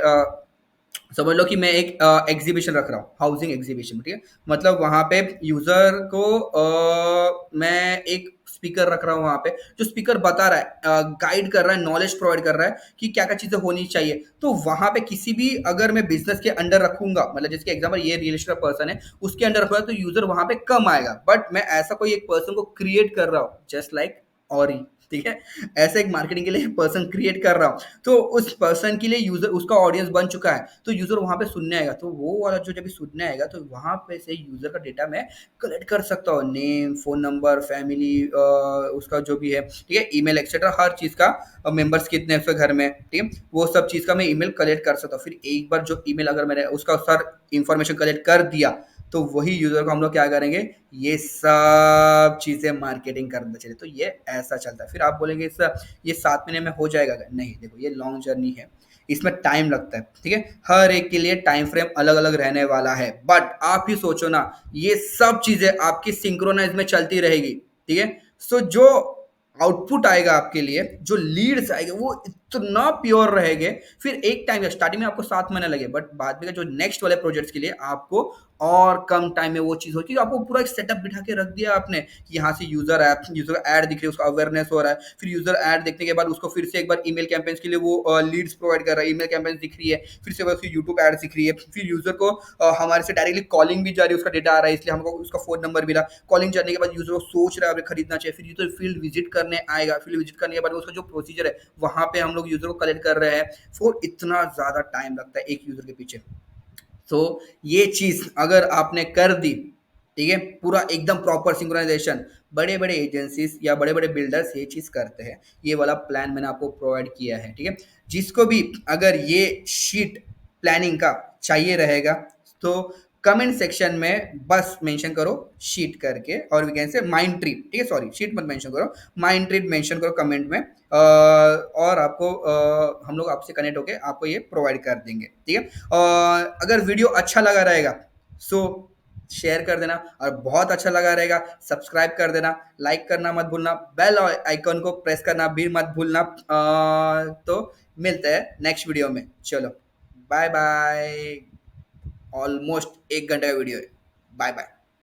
समझ लो कि मैं एक एग्जीबिशन रख रहा हूँ, हाउसिंग एग्जीबिशन, ठीक है, मतलब वहां पे यूजर को मैं एक स्पीकर रख रहा हूँ वहां पे, जो स्पीकर बता रहा है, गाइड कर रहा है, नॉलेज प्रोवाइड कर रहा है कि क्या क्या चीजें होनी चाहिए। तो वहां पे किसी भी अगर मैं बिजनेस के अंडर रखूंगा, मतलब जिसके एग्जाम्पल ये रियल एस्टेट पर्सन है उसके अंडर रखूंगा, तो यूजर वहां पे कम आएगा। बट मैं ऐसा कोई एक पर्सन को क्रिएट कर रहा हूँ, जस्ट लाइक ऑरी, ठीक है, ऐसे एक मार्केटिंग के लिए पर्सन क्रिएट कर रहा हूँ, तो उस पर्सन के लिए यूजर, उसका ऑडियंस बन चुका है, तो यूजर वहां पे सुनने आएगा, तो वो वाला जो जब भी सुनने आएगा तो वहां पे से यूजर का डेटा मैं कलेक्ट कर सकता हूँ, नेम, फोन नंबर, फैमिली, उसका जो भी है, ठीक है, ईमेल एक्सेट्रा, हर चीज का, मेंबर्स कितने हैं उसके घर में, ठीक है, वो सब चीज का मैं ईमेल कलेक्ट कर सकता हूँ। फिर एक बार जो ईमेल अगर मैंने उसका सर इंफॉर्मेशन कलेक्ट कर दिया, तो वही यूज़र को हम लोग क्या करेंगे, ये सब चीज़ें मार्केटिंग करते चले। तो ये ऐसा चलता है। फिर आप बोलेंगे सर ये 7 महीने में हो जाएगा क्या? नहीं, देखो ये लॉन्ग जर्नी है, इसमें टाइम लगता है, ठीक है? हर एक के लिए टाइम फ्रेम अलग-अलग रहने वाला है। बट आप ही सोचो ना, ये सब चीज़ें आपकी सिंक्रोनाइज़ में चलती रहेगी, ठीक है? सो जो आउटपुट आएगा आपके लिए, जो लीड्स आएँगे वो इतना प्योर रहेंगे, फिर एक टाइम स्टार्टिंग में आपको 7 महीने लगे, बट बाद में जो नेक्स्ट वाले प्रोजेक्ट्स के लिए आपको और कम टाइम में वो चीज़ होगी, क्योंकि आपको पूरा एक सेटअप बिठा के रख दिया आपने कि यहाँ से यूज़र ऐड दिख रही है, उसका अवेयरनेस हो रहा है, फिर यूज़र ऐड देखने के बाद उसको फिर से एक बार ईमेल कैंपेन्स के लिए वो लीड्स प्रोवाइड कर रहा है, ईमेल कैंपेन्स दिख रही है, फिर से उसकी यूट्यूब ऐड दिख रही है, फिर यूज़र को हमारे से डायरेक्टली कॉलिंग भी जा रही है, उसका डेटा आ रहा है, इसलिए हमको उसका फ़ोन नंबर मिला। कॉलिंग जाने के बाद यूज़र को सोच रहा है अभी खरीदना चाहिए, फिर यूज़र फील्ड विज़िट करने आएगा, फील्ड विज़िट करने के बाद उसका जो प्रोसीजर है, वहाँ पे हम लोग यूज़र को कलेक्ट कर रहे हैं। फिर इतना ज़्यादा टाइम लगता है एक यूज़र के पीछे। तो ये चीज़ अगर आपने कर दी, ठीक है, पूरा एकदम प्रॉपर सिंक्रोनाइजेशन, बड़े बड़े एजेंसीज या बड़े बड़े बिल्डर्स ये चीज़ करते हैं। ये वाला प्लान मैंने आपको प्रोवाइड किया है, ठीक है। जिसको भी अगर ये शीट प्लानिंग का चाहिए रहेगा, तो कमेंट सेक्शन में बस मेंशन करो शीट करके, और we can say mind tree, ठीक है, सॉरी शीट मत मेंशन करो, माइंड ट्री मेंशन करो कमेंट में, और आपको हम लोग आपसे कनेक्ट होके आपको ये प्रोवाइड कर देंगे, ठीक है। और अगर वीडियो अच्छा लगा रहेगा सो शेयर कर देना, और बहुत अच्छा लगा रहेगा सब्सक्राइब कर देना, लाइक करना मत भूलना, बेल आइकन को प्रेस करना भी मत भूलना। तो मिलते हैं नेक्स्ट वीडियो में, चलो बाय बाय। ऑलमोस्ट 1 घंटे का वीडियो है। Bye bye.